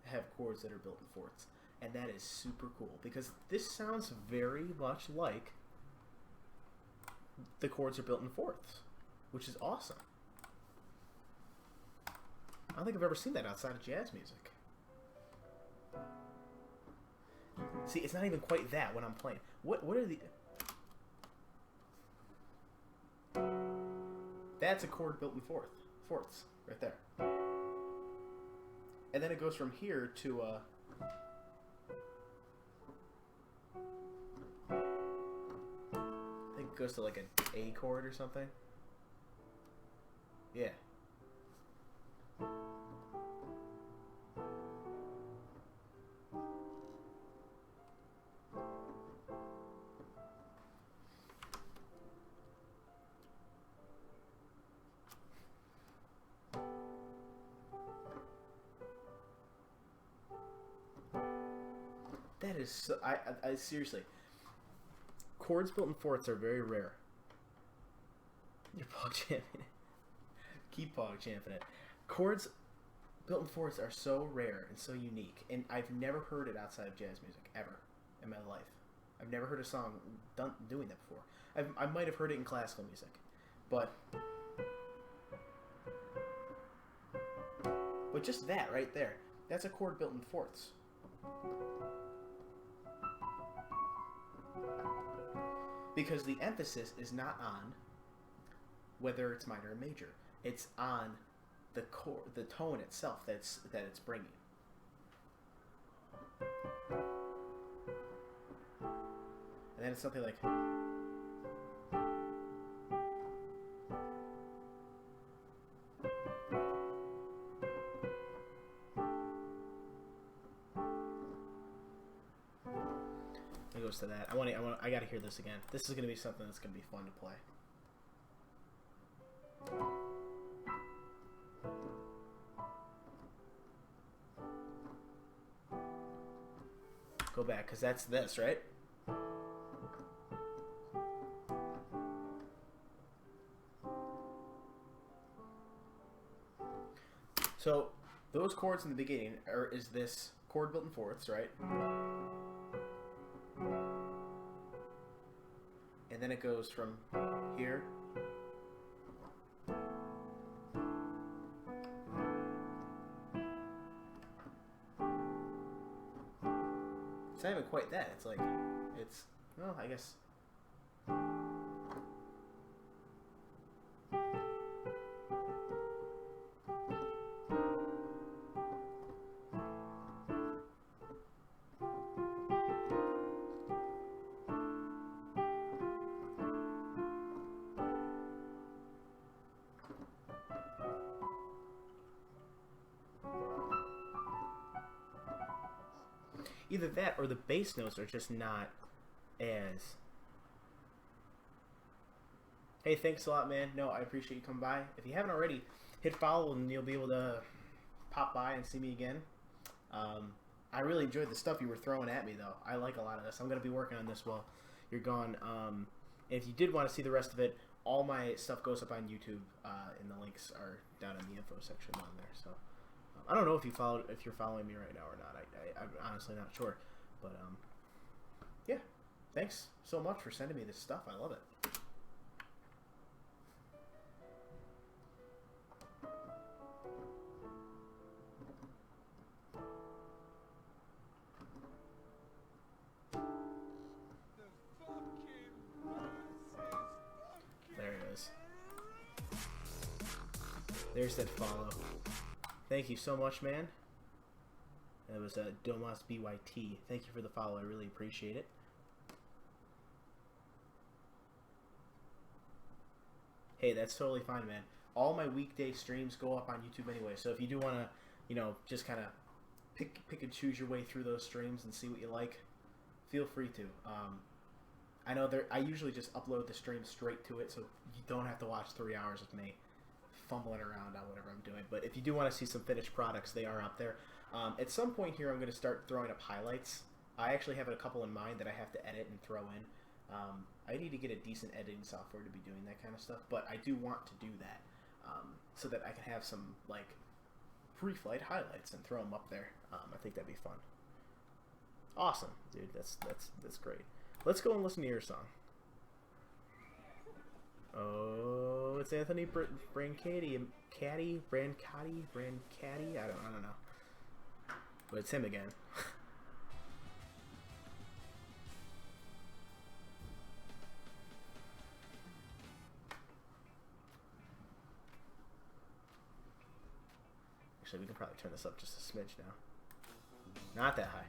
Speaker 1: have chords that are built in fourths. And that is super cool, because this sounds very much like the chords are built in fourths, which is awesome. I don't think I've ever seen that outside of jazz music. See, it's not even quite that when I'm playing. What are the... That's a chord built in fourths, right there. And then it goes from here to I think it goes to like an A chord or something. Yeah. That is so... I seriously... Chords built in fourths are very rare. You're pog champing it. Keep pog champing it. Chords built in fourths are so rare and so unique, and I've never heard it outside of jazz music, ever, in my life. I've never heard a song doing that before. I might have heard it in classical music, but just that right there, that's a chord built in fourths. Because the emphasis is not on whether it's minor or major. It's on the tone itself that it's bringing. And then it's something like... It goes to that. I gotta hear this again. This is gonna be something that's gonna be fun to play. Go back, because that's this, right? So those chords in the beginning is this chord built in fourths, right? And then it goes from here it's not even quite that. It's like, well, I guess. Either that or the bass notes are just not as... Hey, thanks a lot, man. No, I appreciate you coming by. If you haven't already, hit follow and you'll be able to pop by and see me again. I really enjoyed the stuff you were throwing at me, though. I like a lot of this. I'm going to be working on this while you're gone. If you did want to see the rest of it, all my stuff goes up on YouTube, and the links are down in the info section on there. So I don't know if you're following me right now or not. I'm honestly not sure. But yeah, thanks so much for sending me this stuff. I love it. There's that follow. Thank you so much, man. That was Domas BYT. Thank you for the follow. I really appreciate it. Hey, that's totally fine, man. All my weekday streams go up on YouTube anyway. So if you do want to, you know, just kind of pick and choose your way through those streams and see what you like, feel free to. I know I usually just upload the stream straight to it, so you don't have to watch 3 hours of me fumbling around on whatever I'm doing. But if you do want to see some finished products, they are up there. At some point here, I'm going to start throwing up highlights. I actually have a couple in mind that I have to edit and throw in. I need to get a decent editing software to be doing that kind of stuff, but I do want to do that so that I can have some like pre-flight highlights and throw them up there. I think that'd be fun. Awesome, dude. That's great. Let's go and listen to your song. Oh, it's Anthony Brancatti. Brancatti. I don't know. But it's him again. Actually, we can probably turn this up just a smidge now. Not that high.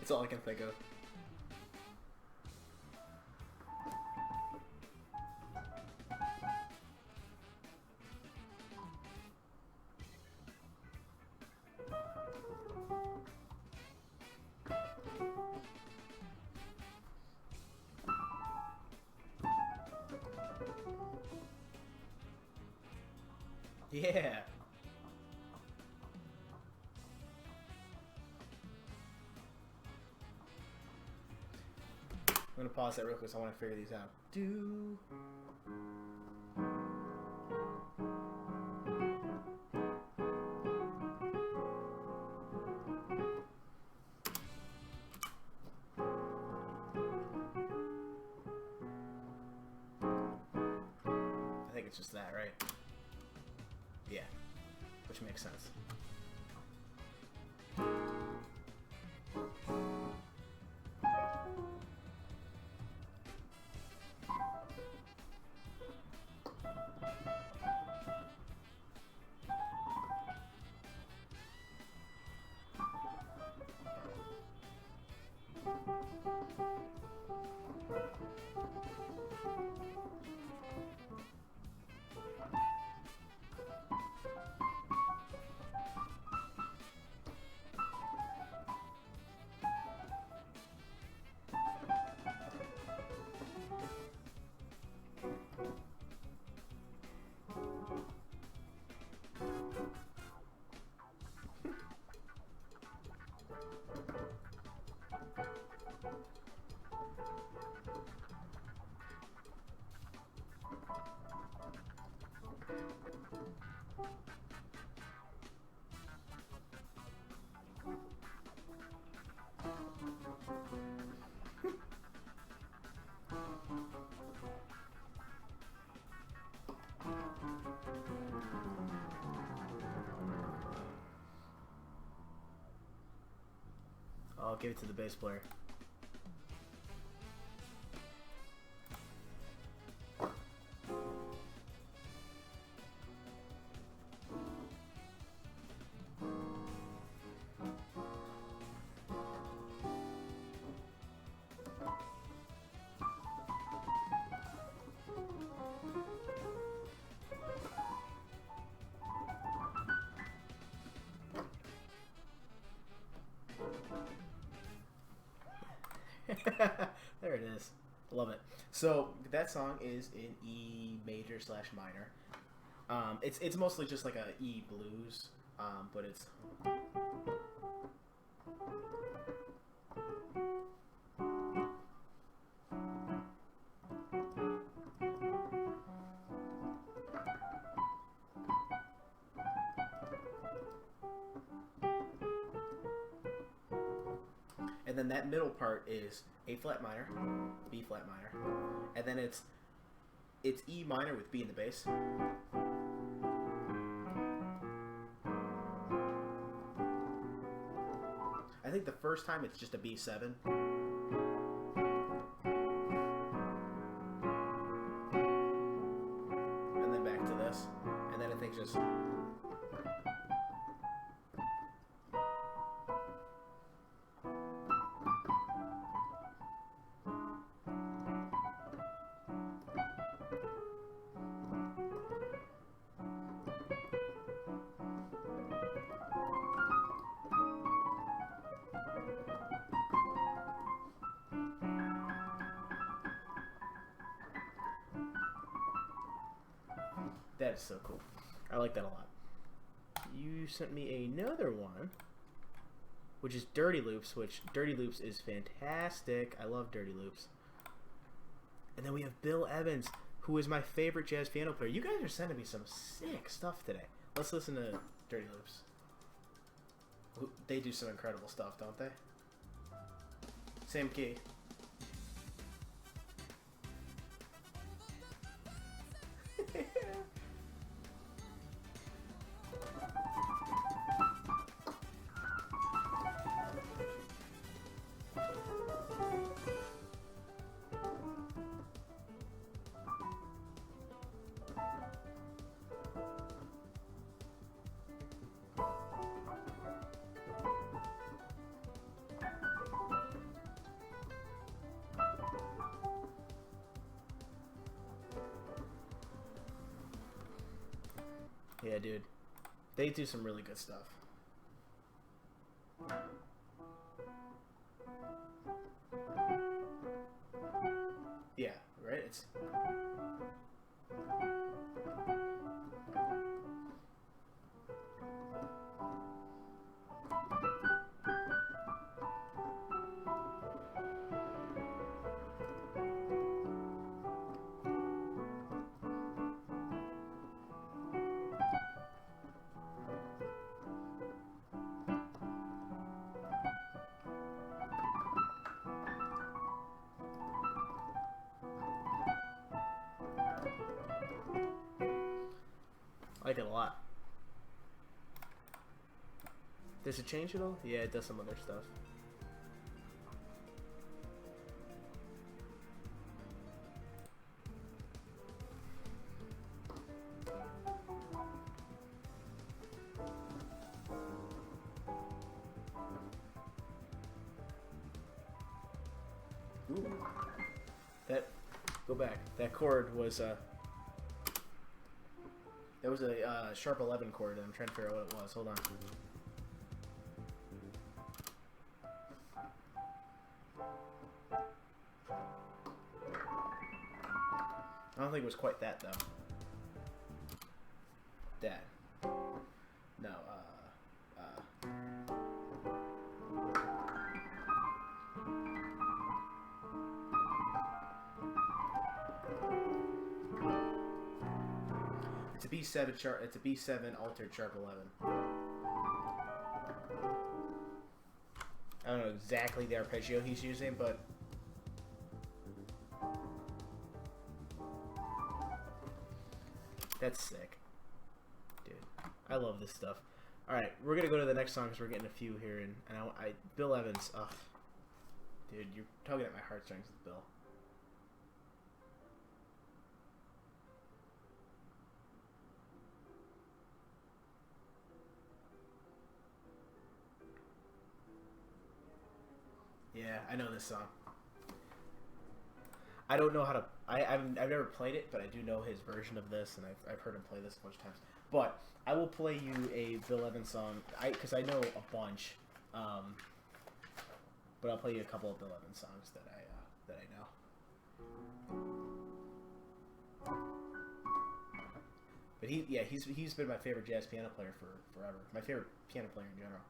Speaker 1: It's all I can think of. Yeah. I'm gonna pause that real quick so I want to figure these out. I think it's just that, right? Yeah, which makes sense. I'll give it to the bass player. There it is. Love it. So that song is in E major / minor. It's mostly just like a E blues, but it's and then that middle part is A flat minor, B flat minor, and then it's E minor with B in the bass. I think the first time it's just a B7. And then back to this. And then I think just... That is so cool. I like that a lot. You sent me another one, which is Dirty Loops, which Dirty Loops is fantastic. I love Dirty Loops. And then we have Bill Evans, who is my favorite jazz piano player. You guys are sending me some sick stuff today. Let's listen to Dirty Loops. They do some incredible stuff, don't they? Same key. Yeah, dude. They do some really good stuff. Yeah, right? It's... I like it a lot. Does it change at all? Yeah, it does some other stuff. Ooh. That, go back. That chord was, that was a sharp 11 chord, and I'm trying to figure out what it was. Hold on. I don't think it was quite that, though. That. No, It's a B7 sharp. It's a B7 altered sharp 11. I don't know exactly the arpeggio he's using, but that's sick, dude. I love this stuff. All right, we're gonna go to the next song because we're getting a few here, and Bill Evans. Ugh, dude, you're tugging at my heartstrings with Bill. Yeah, I know this song. I don't know how to. I've never played it, but I do know his version of this, and I've heard him play this a bunch of times. But I will play you a Bill Evans song, because I know a bunch. But I'll play you a couple of Bill Evans songs that I know. But he's been my favorite jazz piano player for forever. My favorite piano player in general.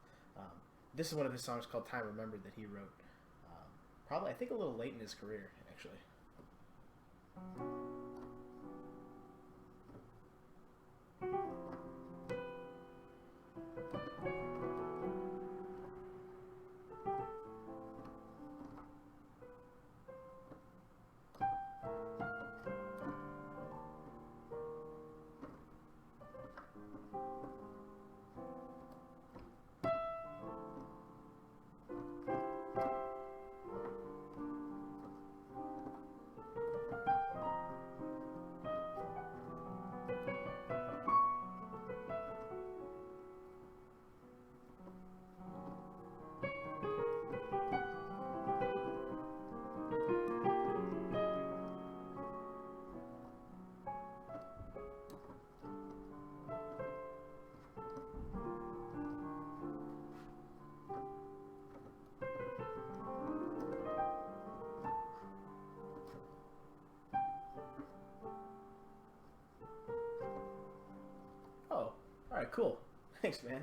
Speaker 1: This is one of his songs called "Time Remembered" that he wrote. Probably, I think, a little late in his career, actually. Oh, all right, cool. Thanks, man.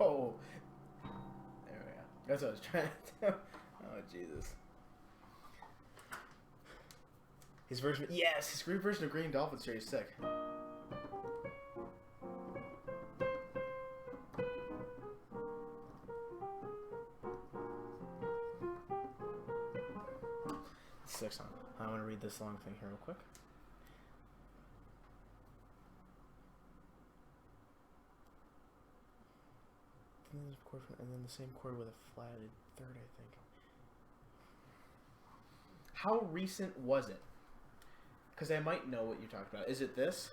Speaker 1: Oh, there we go. That's what I was trying to do. Oh, Jesus. His version, yes, his Green version of Green Dolphin Straight is sick. Sick song. I want to read this long thing here real quick.
Speaker 2: and then the same chord with a flatted third, I think.
Speaker 1: How recent was it? Because I might know what you're talking about. Is it this?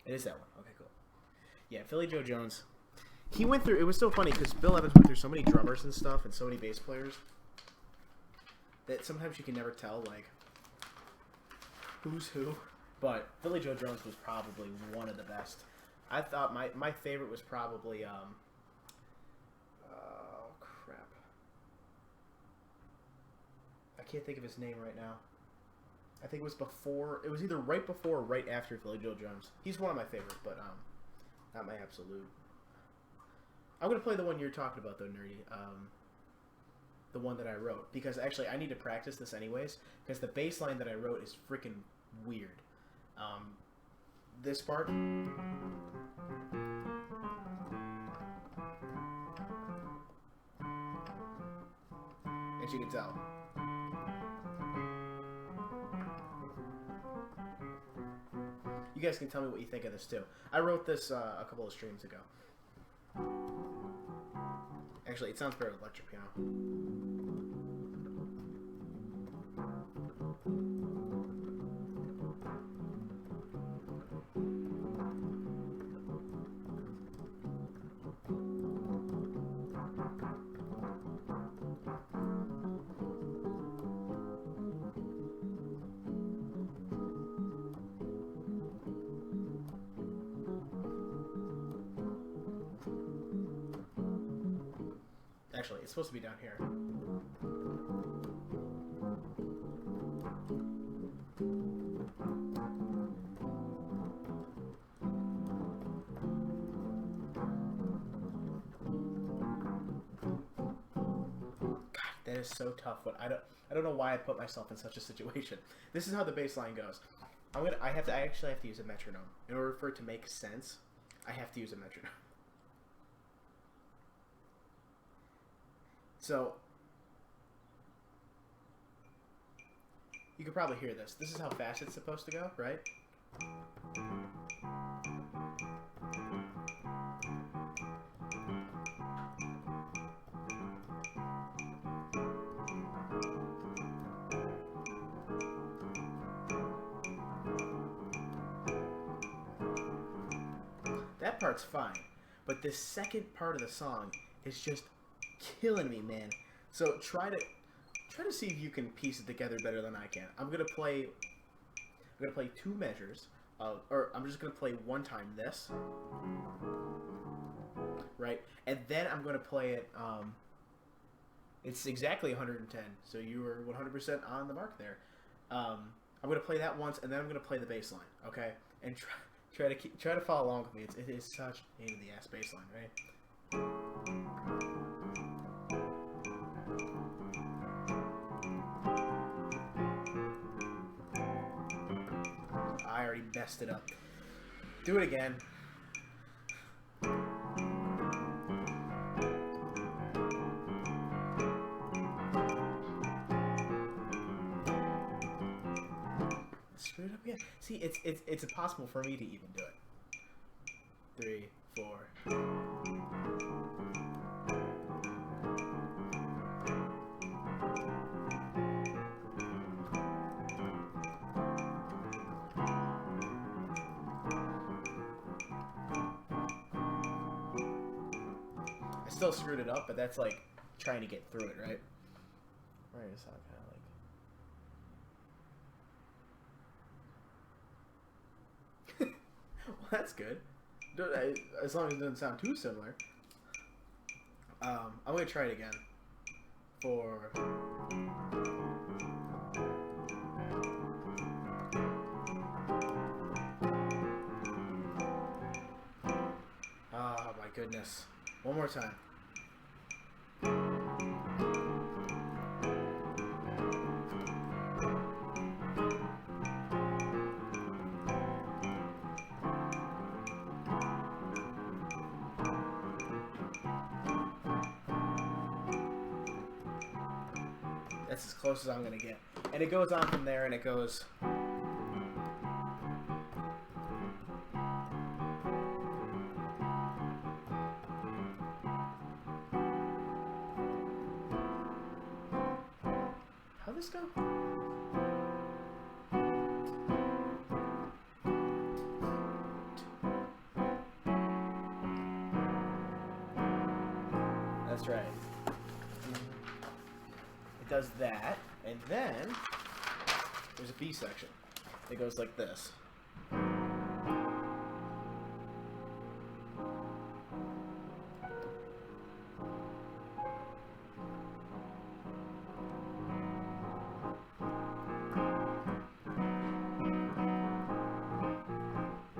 Speaker 1: It is that one. Okay, cool. Yeah, Philly Joe Jones. He went through... It was so funny because Bill Evans went through so many drummers and stuff and so many bass players that sometimes you can never tell, like, who's who. But Philly Joe Jones was probably one of the best. I thought my favorite was probably... oh, crap. I can't think of his name right now. I think it was before... It was either right before or right after Philly Joe Jones. He's one of my favorites, but not my absolute. I'm going to play the one you're talking about, though, Nerdy. The one that I wrote. Because, actually, I need to practice this anyways. Because the bass line that I wrote is freaking weird. This part... As you can tell. You guys can tell me what you think of this, too. I wrote this a couple of streams ago. Actually, it sounds better with electric piano. Actually, it's supposed to be down here. God, that is so tough. But I don't know why I put myself in such a situation. This is how the bass line goes. I actually have to use a metronome in order for it to make sense. I have to use a metronome. So, you can probably hear this. This is how fast it's supposed to go, right? That part's fine, but this second part of the song is just killing me, man. So try to see if you can piece it together better than I can. I'm gonna play two measures, or I'm just gonna play one time this, right, and then I'm gonna play it. It's exactly 110, so you were 100% on the mark there. I'm gonna play that once, and then I'm gonna play the bass line, okay, and try to follow along with me. It is such a pain in the ass bass line, right? I already messed it up. Do it again. Screw it up again. See, it's impossible for me to even do it. 3, 4. Still screwed it up, but that's like trying to get through it, right?
Speaker 2: Right, it's not kind of like...
Speaker 1: Well, that's good. As long as it doesn't sound too similar. I'm going to try it again. For... Oh, my goodness. One more time. That's as close as I'm gonna get. And it goes on from there, and it goes. How'd this go? That's right. It does that, and then there's a B section. It goes like this.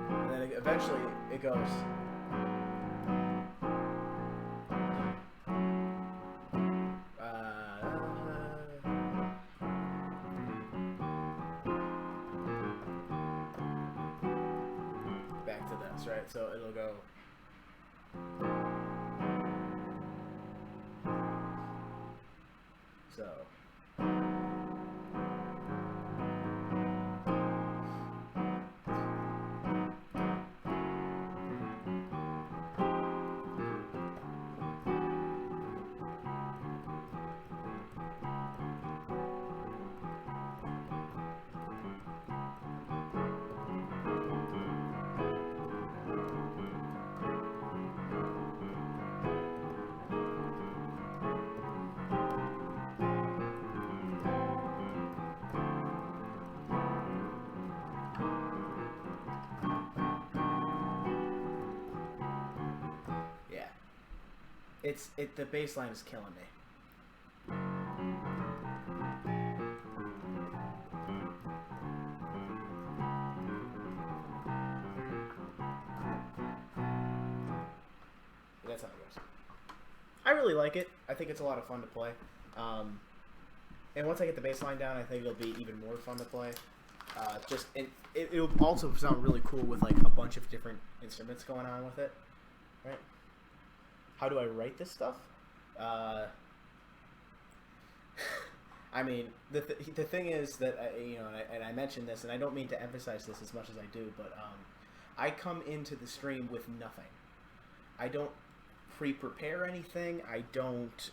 Speaker 1: And then eventually it goes. Back to this, right? So it'll go. So. The bass line is killing me. That's how it goes. I really like it. I think it's a lot of fun to play. And once I get the bass line down, I think it'll be even more fun to play. It'll also sound really cool with like a bunch of different instruments going on with it, right? How do I write this stuff? I mean, the thing is that I mentioned this, and I don't mean to emphasize this as much as I do, but I come into the stream with nothing. I don't pre-prepare anything. I don't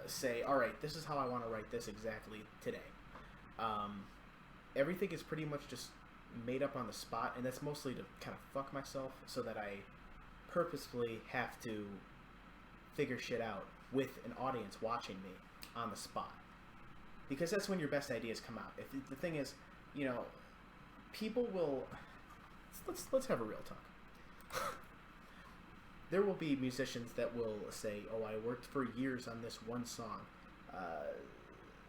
Speaker 1: say, all right, this is how I want to write this exactly today. Everything is pretty much just made up on the spot, and that's mostly to kind of fuck myself so that I purposefully have to figure shit out with an audience watching me on the spot, because that's when your best ideas come out. If the thing is, people will. Let's have a real talk. There will be musicians that will say, "Oh, I worked for years on this one song."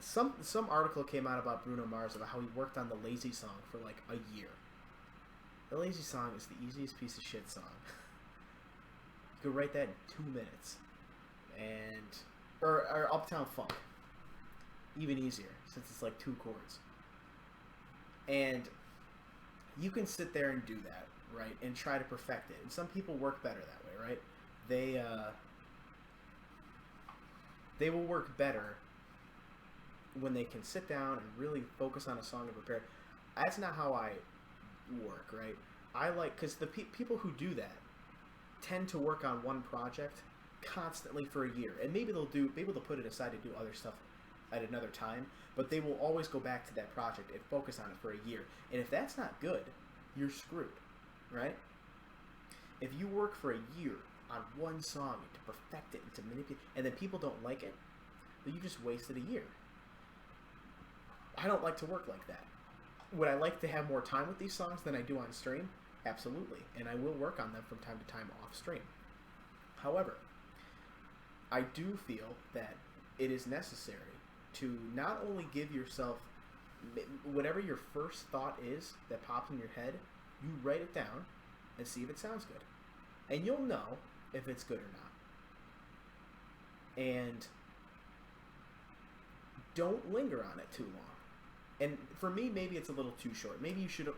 Speaker 1: Some article came out about Bruno Mars about how he worked on the Lazy Song for like a year. The Lazy Song is the easiest piece of shit song. You could write that in 2 minutes. Or Uptown Funk, even easier since it's like 2 chords, and you can sit there and do that, right, and try to perfect it. And some people work better that way, right? They will work better when they can sit down and really focus on a song and prepare. That's not how I work, right? I like, because the people who do that tend to work on one project constantly for a year, and maybe they'll put it aside to do other stuff at another time, but they will always go back to that project and focus on it for a year. And if that's not good, you're screwed, right? If you work for a year on one song to perfect it and to manipulate, and then people don't like it, well, you just wasted a year. I don't like to work like that. Would I like to have more time with these songs than I do on stream? Absolutely, and I will work on them from time to time off stream. However, I do feel that it is necessary to not only give yourself whatever your first thought is that pops in your head, you write it down and see if it sounds good. And you'll know if it's good or not. And don't linger on it too long. And for me, maybe it's a little too short. Maybe you should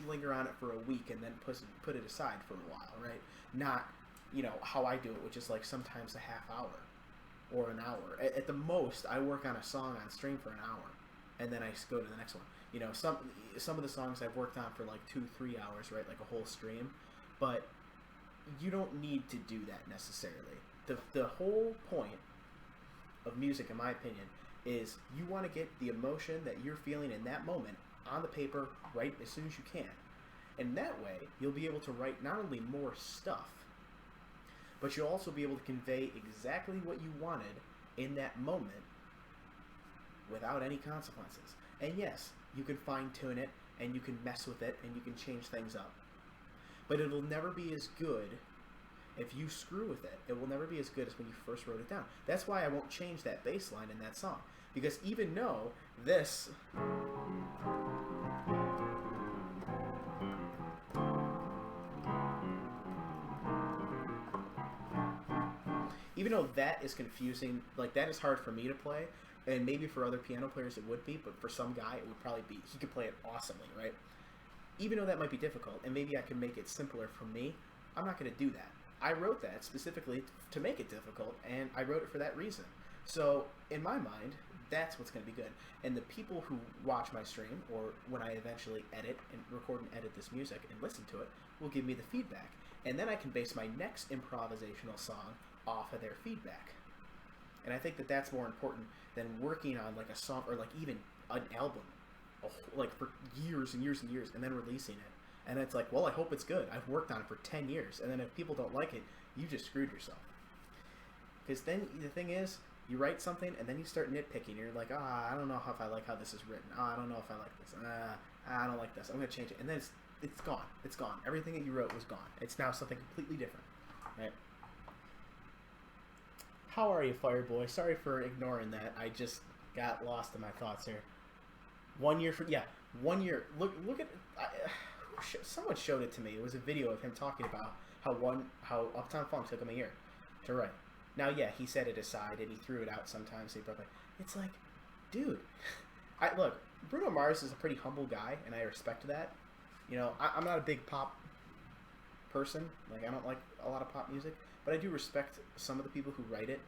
Speaker 1: linger on it for a week and then put it aside for a while, right? Not, how I do it, which is like sometimes a half hour. or an hour. At the most, I work on a song on stream for an hour, and then I go to the next one. You know, some of the songs I've worked on for like 2-3 hours, right, like a whole stream, but you don't need to do that necessarily. The whole point of music, in my opinion, is you want to get the emotion that you're feeling in that moment on the paper right as soon as you can. And that way, you'll be able to write not only more stuff, but you'll also be able to convey exactly what you wanted in that moment without any consequences. And yes, you can fine-tune it, and you can mess with it, and you can change things up. But it'll never be as good if you screw with it. It will never be as good as when you first wrote it down. That's why I won't change that bass line in that song. Because even though this... Even though that is confusing, like that is hard for me to play, and maybe for other piano players it would be, but for some guy it would probably be, he could play it awesomely, right? Even though that might be difficult, and maybe I can make it simpler for me, I'm not going to do that. I wrote that specifically to make it difficult, and I wrote it for that reason. So, in my mind, that's what's going to be good. And the people who watch my stream, or when I eventually edit and record and edit this music and listen to it, will give me the feedback. And then I can base my next improvisational song off of their feedback. And I think that that's more important than working on like a song or like even an album like for years and years and years and then releasing it. And it's like, well, I hope it's good. I've worked on it for 10 years. And then if people don't like it, you just screwed yourself. Because then the thing is, you write something and then you start nitpicking. You're like, I don't know if I like how this is written. I don't know if I like this. I don't like this. I'm going to change it. And then it's gone. It's gone. Everything that you wrote was gone. It's now something completely different. Right? How are you, Fireboy? Sorry for ignoring that. I just got lost in my thoughts here. 1 year for 1 year. Look at someone showed it to me. It was a video of him talking about how Uptown Funk took him a year to write. Now, yeah, he set it aside and he threw it out sometimes. It's like, dude, look. Bruno Mars is a pretty humble guy, and I respect that. You know, I'm not a big pop person. Like, I don't like a lot of pop music. But I do respect some of the people who write it.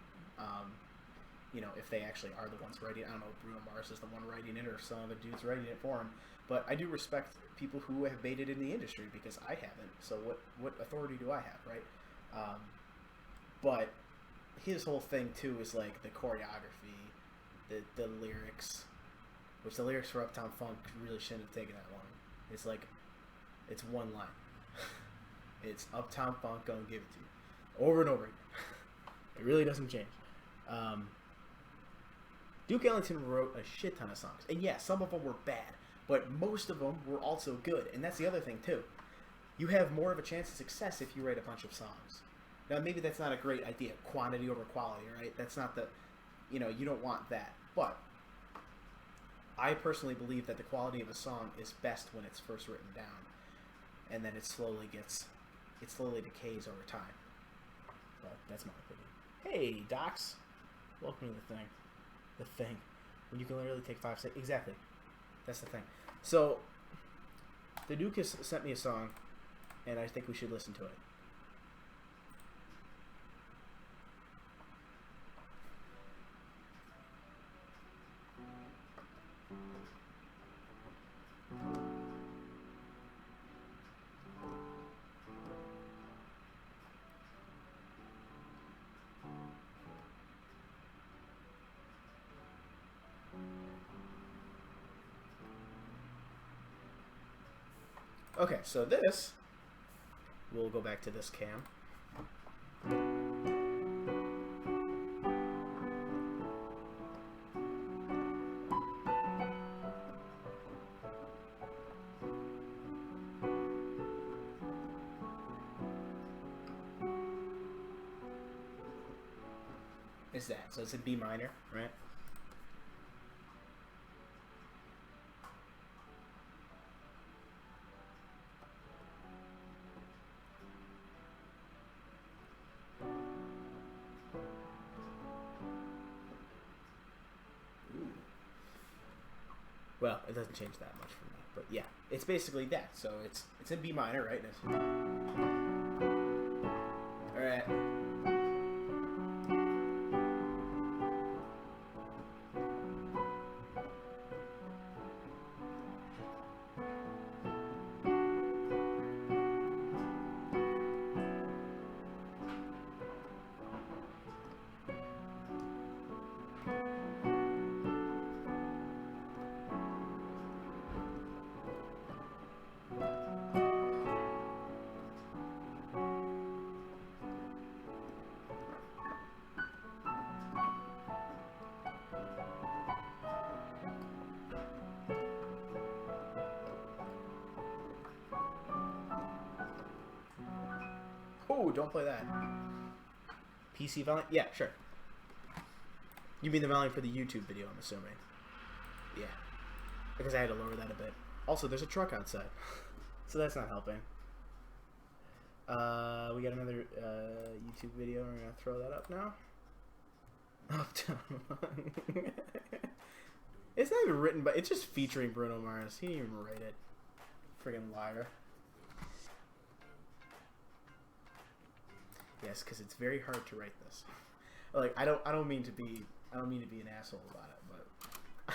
Speaker 1: You know, if they actually are the ones writing it. I don't know if Bruno Mars is the one writing it or some other dude's writing it for him. But I do respect people who have made it in the industry because I haven't. So what authority do I have, right? But his whole thing, too, is like the choreography, the lyrics, which the lyrics for Uptown Funk really shouldn't have taken that long. It's like, it's one line. It's Uptown Funk, gonna give it to you. Over and over again. It really doesn't change. Duke Ellington wrote a shit ton of songs. And yeah, some of them were bad, but most of them were also good. And that's the other thing, too. You have more of a chance of success if you write a bunch of songs. Now, maybe that's not a great idea. Quantity over quality, right? That's not the... You know, you don't want that. But I personally believe that the quality of a song is best when it's first written down. And then it slowly decays over time. But that's my opinion. Hey, Docs. Welcome to the thing. The thing. When you can literally take 5 seconds. Exactly. That's the thing. So, the Duke has sent me a song, and I think we should listen to it. Okay, so this, we'll go back to this cam. Is that, so it's in B minor, right? Well, it doesn't change that much for me, but yeah, it's basically that. So it's in B minor, right? All right.
Speaker 2: Oh, don't play that. PC volume? Yeah, sure. You mean the volume for the YouTube video, I'm assuming. Yeah. Because I had to lower that a bit. Also, there's a truck outside. So that's not helping. We got another YouTube video. We're going to throw that up now. Up, down. It's not even written, but it's just featuring Bruno Mars. He didn't even write it. Friggin' liar. Yes, because it's very hard to write this. Like, I don't mean to be an asshole about it, but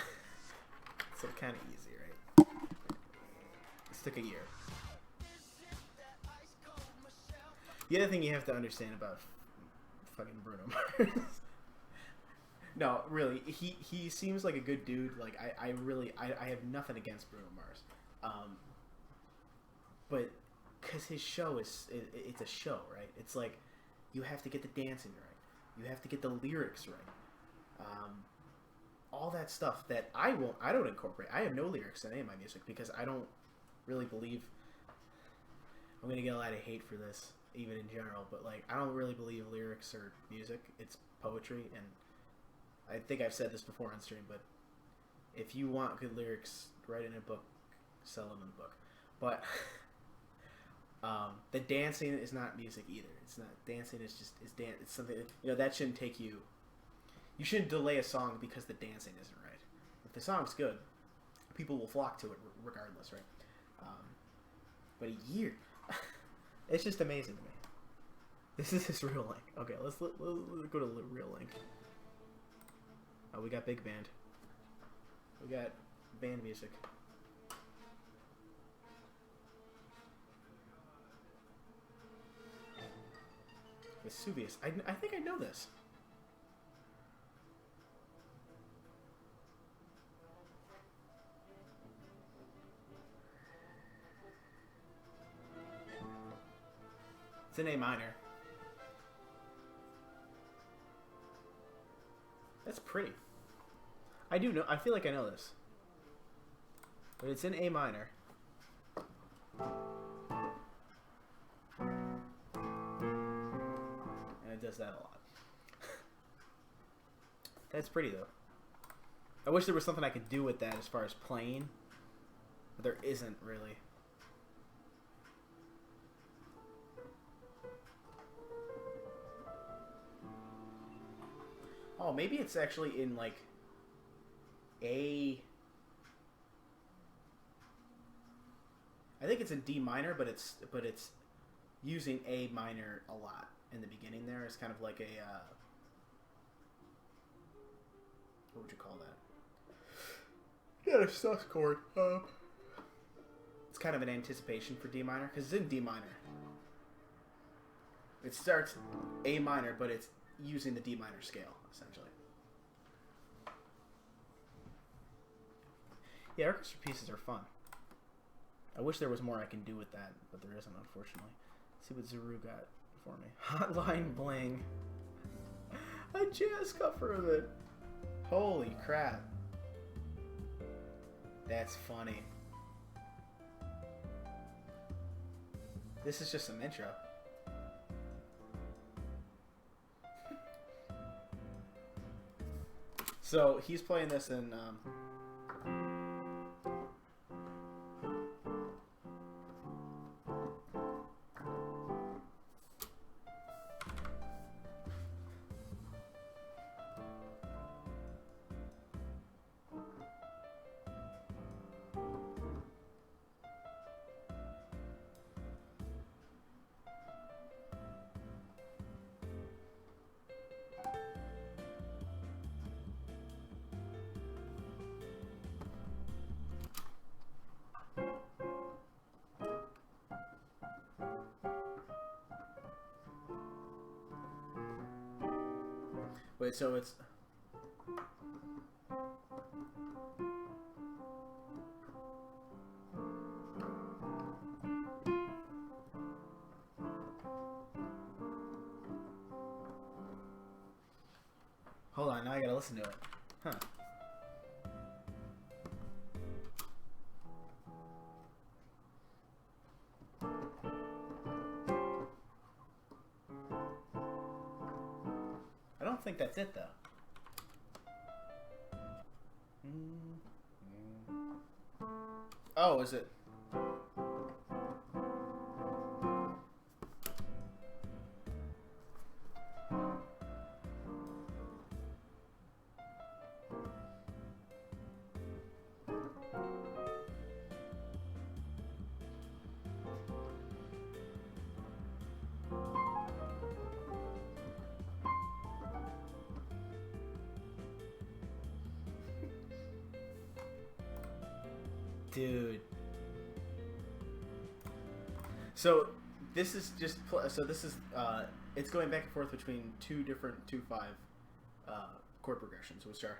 Speaker 2: it's kind of easy, right? This took a year. The other thing you have to understand about fucking Bruno Mars. No, really, he seems like a good dude. Like, I have nothing against Bruno Mars, but because his show it's a show, right? It's like you have to get the dancing right, you have to get the lyrics right, all that stuff that I don't incorporate. I have no lyrics in any of my music because I don't really believe. I'm gonna get a lot of hate for this, even in general, but like I don't really believe lyrics are music. It's poetry, and I think I've said this before on stream, but if you want good lyrics, write in a book, sell them in a book. But the dancing is not music either. It's not dancing. It's dance. It's something that shouldn't take you. You shouldn't delay a song because the dancing isn't right. If the song's good, people will flock to it regardless, right? But a year, it's just amazing to me. This is his real link. Okay, let's go to the real link. Oh, we got big band. We got band music. Vesuvius. I think I know this. It's in A minor. That's pretty. I do know. I feel like I know this. But it's in A minor. And it does that a lot. That's pretty, though. I wish there was something I could do with that as far as playing. But there isn't, really. Oh, maybe it's actually in, like, A... I think it's in D minor, but it's using A minor a lot in the beginning there. It's kind of like a... what would you call that? Yeah, a sus chord. It's kind of an anticipation for D minor, because it's in D minor. It starts A minor, but it's using the D minor scale, essentially. Yeah, orchestra pieces are fun. I wish there was more I can do with that, but there isn't, unfortunately. Let's see what Zuru got for me. Hotline Bling. A jazz cover of it. Holy crap. That's funny. This is just some intro. So he's playing this in wait, so it's hold on, now I gotta listen to it. Huh. think that's it, though. Oh, is it? Dude. So this is just it's going back and forth between two different 2/5 chord progressions, which are.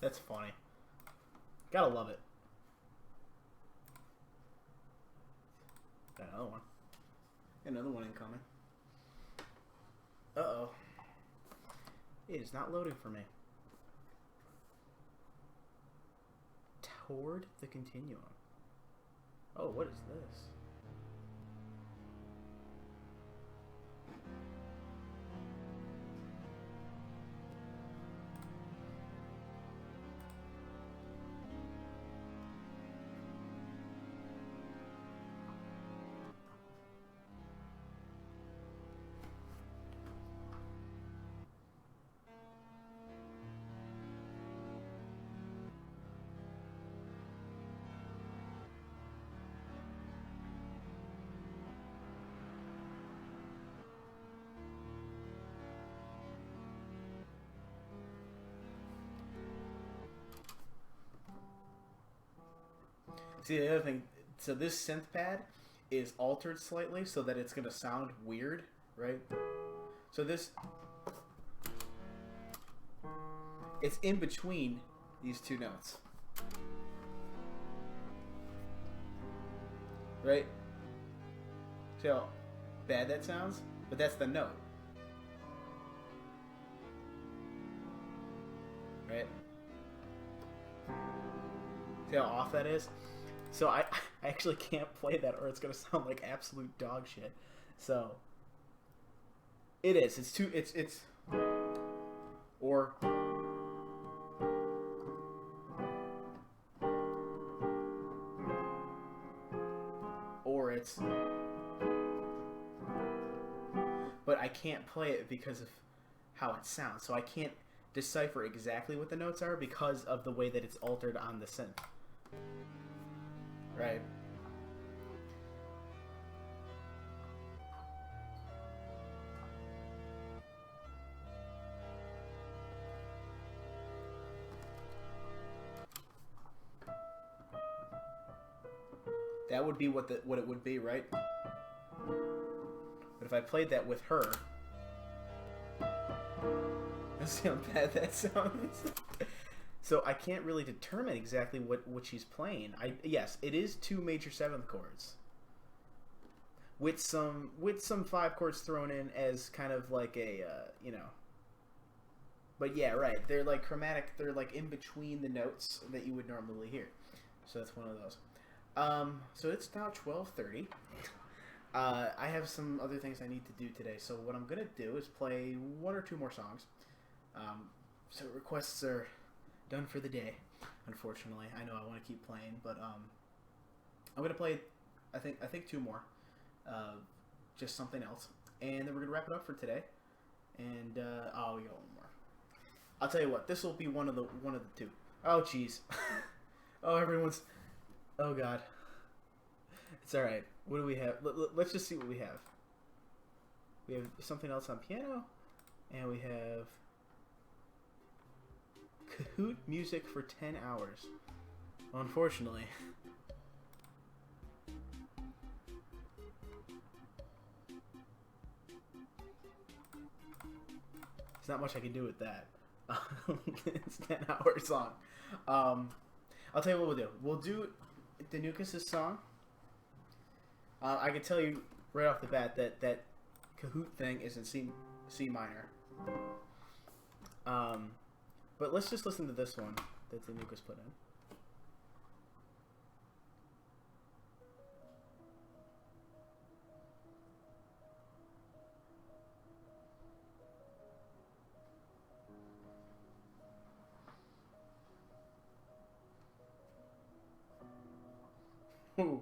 Speaker 2: That's funny. Gotta love it. Got another one. Another one incoming. Uh-oh. It is not loading for me. Toward the continuum. Oh, what is this? See, the other thing, so this synth pad is altered slightly so that it's going to sound weird, right? So this, it's in between these two notes. Right? See how bad that sounds? But that's the note. Right? See how off that is? So I actually can't play that or it's going to sound like absolute dog shit. So it is. It's too it's or it's, but I can't play it because of how it sounds. So I can't decipher exactly what the notes are because of the way that it's altered on the synth. Right. That would be what it would be, right? But if I played that with her, let's see how bad that sounds. So I can't really determine exactly what she's playing. Yes, it is 2 major 7th chords. With some 5 chords thrown in as kind of like a But yeah, right. They're like chromatic. They're like in between the notes that you would normally hear. So that's one of those. So it's now 12:30. I have some other things I need to do today. So what I'm gonna do is play 1 or 2 more songs. So requests are done for the day. Unfortunately, I know I want to keep playing, but I'm gonna play. I think 2 more. Just something else, and then we're gonna wrap it up for today. And we got 1 more. I'll tell you what. This will be one of the 2. Oh jeez. Oh, everyone's. Oh god. It's all right. What do we have? Let's just see what we have. We have something else on piano, and we have Kahoot music for 10 hours. Well, unfortunately. There's not much I can do with that. It's 10-hour song. I'll tell you what we'll do. We'll do Danukas' song. I can tell you right off the bat that Kahoot thing is in C minor. But let's just listen to this one that Danukas put in. Ooh.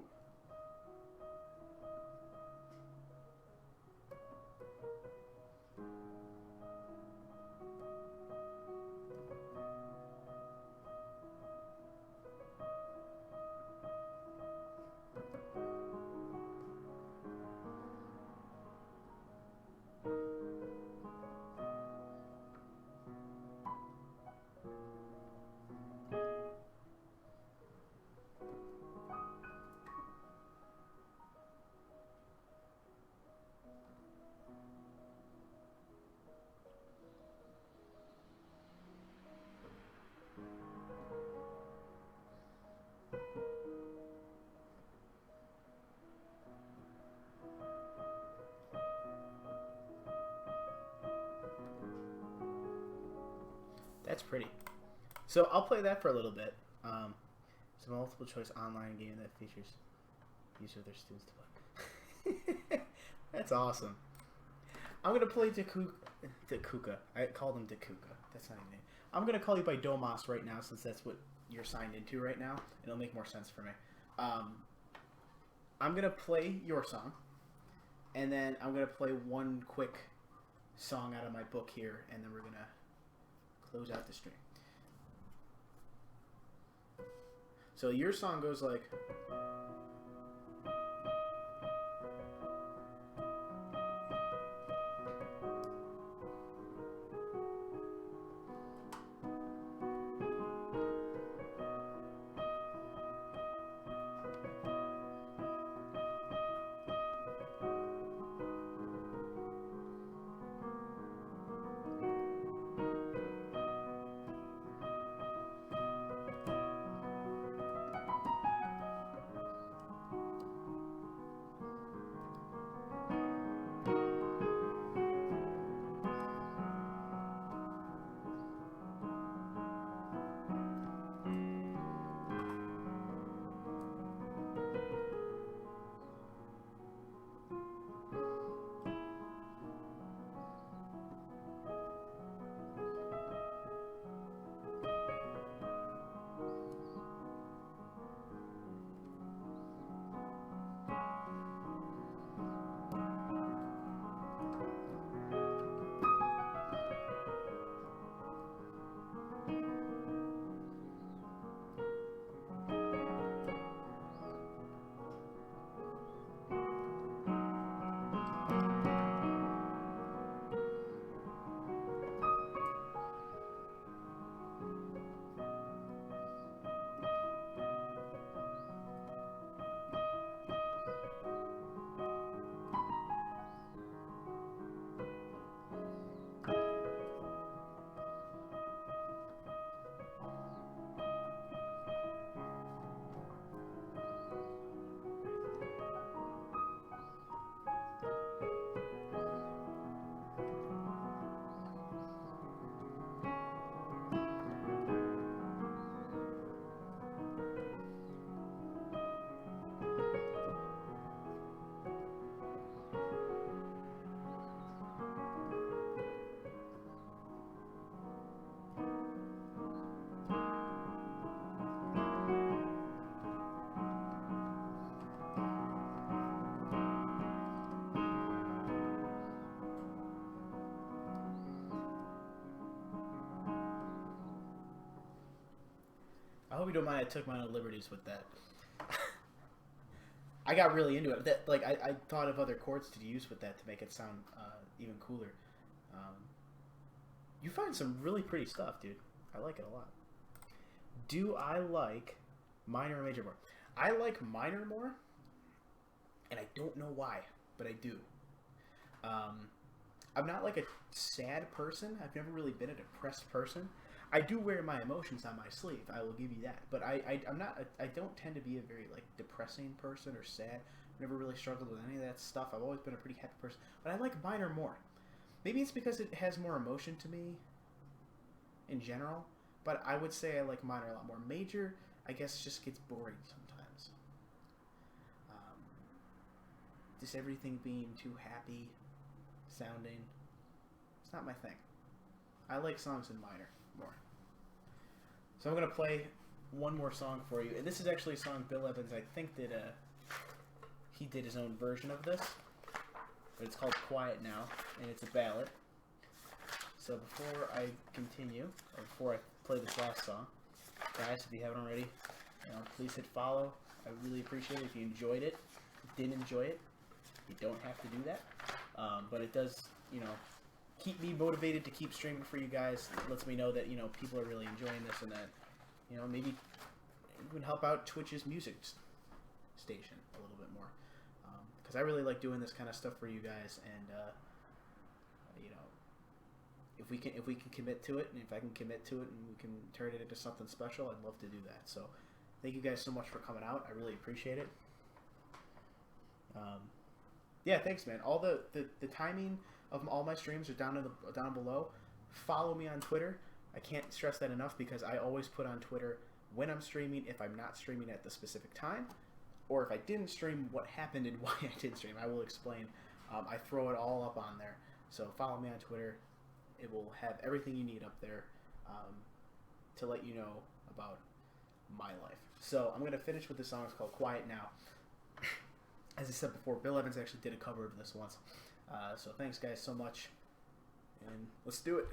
Speaker 2: That's pretty. So I'll play that for a little bit. It's a multiple choice online game that features use of their students to play. That's awesome. I'm gonna play Dakuka. I called him Dakuka. That's not his name. I'm gonna call you by Domas right now, since that's what you're signed into right now. It'll make more sense for me. I'm gonna play your song, and then I'm gonna play one quick song out of my book here, and then we're gonna close out the stream. So your song goes like. hope you don't mind. I took my own liberties with that. I got really into it. I thought of other chords to use with that to make it sound even cooler. You find some really pretty stuff, dude. I like it a lot. Do I like minor or major more? I like minor more, and I don't know why, but I do. I'm not like a sad person. I've never really been a depressed person. I do wear my emotions on my sleeve. I will give you that. But I'm not. I don't tend to be a very like depressing person or sad. I've never really struggled with any of that stuff. I've always been a pretty happy person. But I like minor more. Maybe it's because it has more emotion to me in general. But I would say I like minor a lot more. Major, I guess, just gets boring sometimes. Just everything being too happy sounding. It's not my thing. I like songs in minor more. So I'm going to play one more song for you. And this is actually a song Bill Evans, I think that he did his own version of this. But it's called Quiet Now, and it's a ballad. So before I continue, or before I play this last song, guys, if you haven't already, please hit follow. I really appreciate it if you enjoyed it. If you didn't enjoy it, you don't have to do that. But it does, keep me motivated to keep streaming for you guys. It lets me know that, people are really enjoying this and that, maybe you can help out Twitch's music station a little bit more. Because I really like doing this kind of stuff for you guys, and, if we can commit to it, and if I can commit to it and we can turn it into something special, I'd love to do that. So thank you guys so much for coming out. I really appreciate it. Yeah, thanks, man. All the timing of all my streams are down below. Follow me on Twitter. I can't stress that enough because I always put on Twitter when I'm streaming, if I'm not streaming at the specific time, or if I didn't stream, what happened and why I didn't stream. I will explain. I throw it all up on there. So follow me on Twitter. It will have everything you need up there to let you know about my life. So I'm going to finish with this song. It's called Quiet Now. As I said before, Bill Evans actually did a cover of this once. So thanks, guys, so much. And let's do it.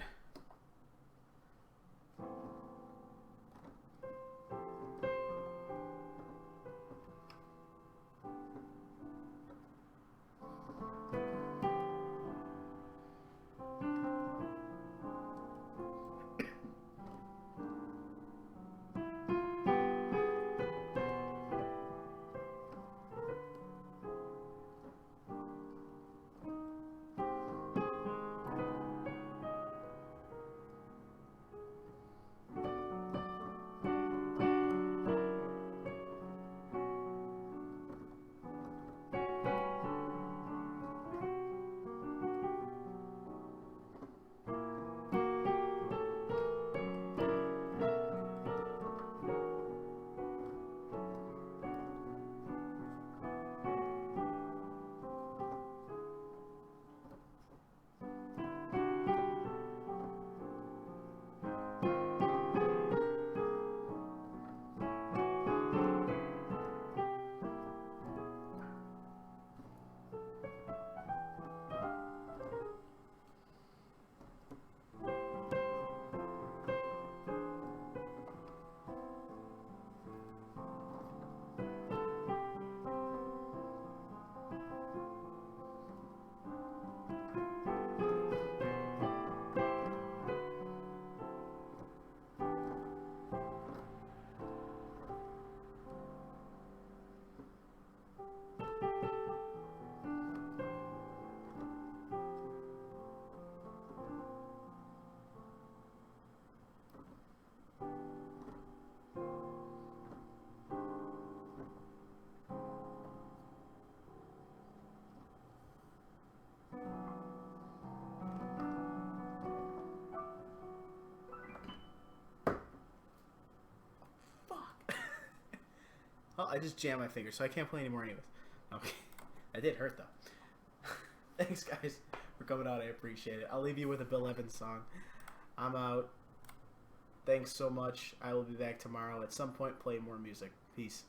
Speaker 2: Oh, I just jammed my finger, so I can't play anymore anyways. Okay. That did hurt, though. Thanks, guys, for coming out. I appreciate it. I'll leave you with a Bill Evans song. I'm out. Thanks so much. I will be back tomorrow. At some point, play more music. Peace.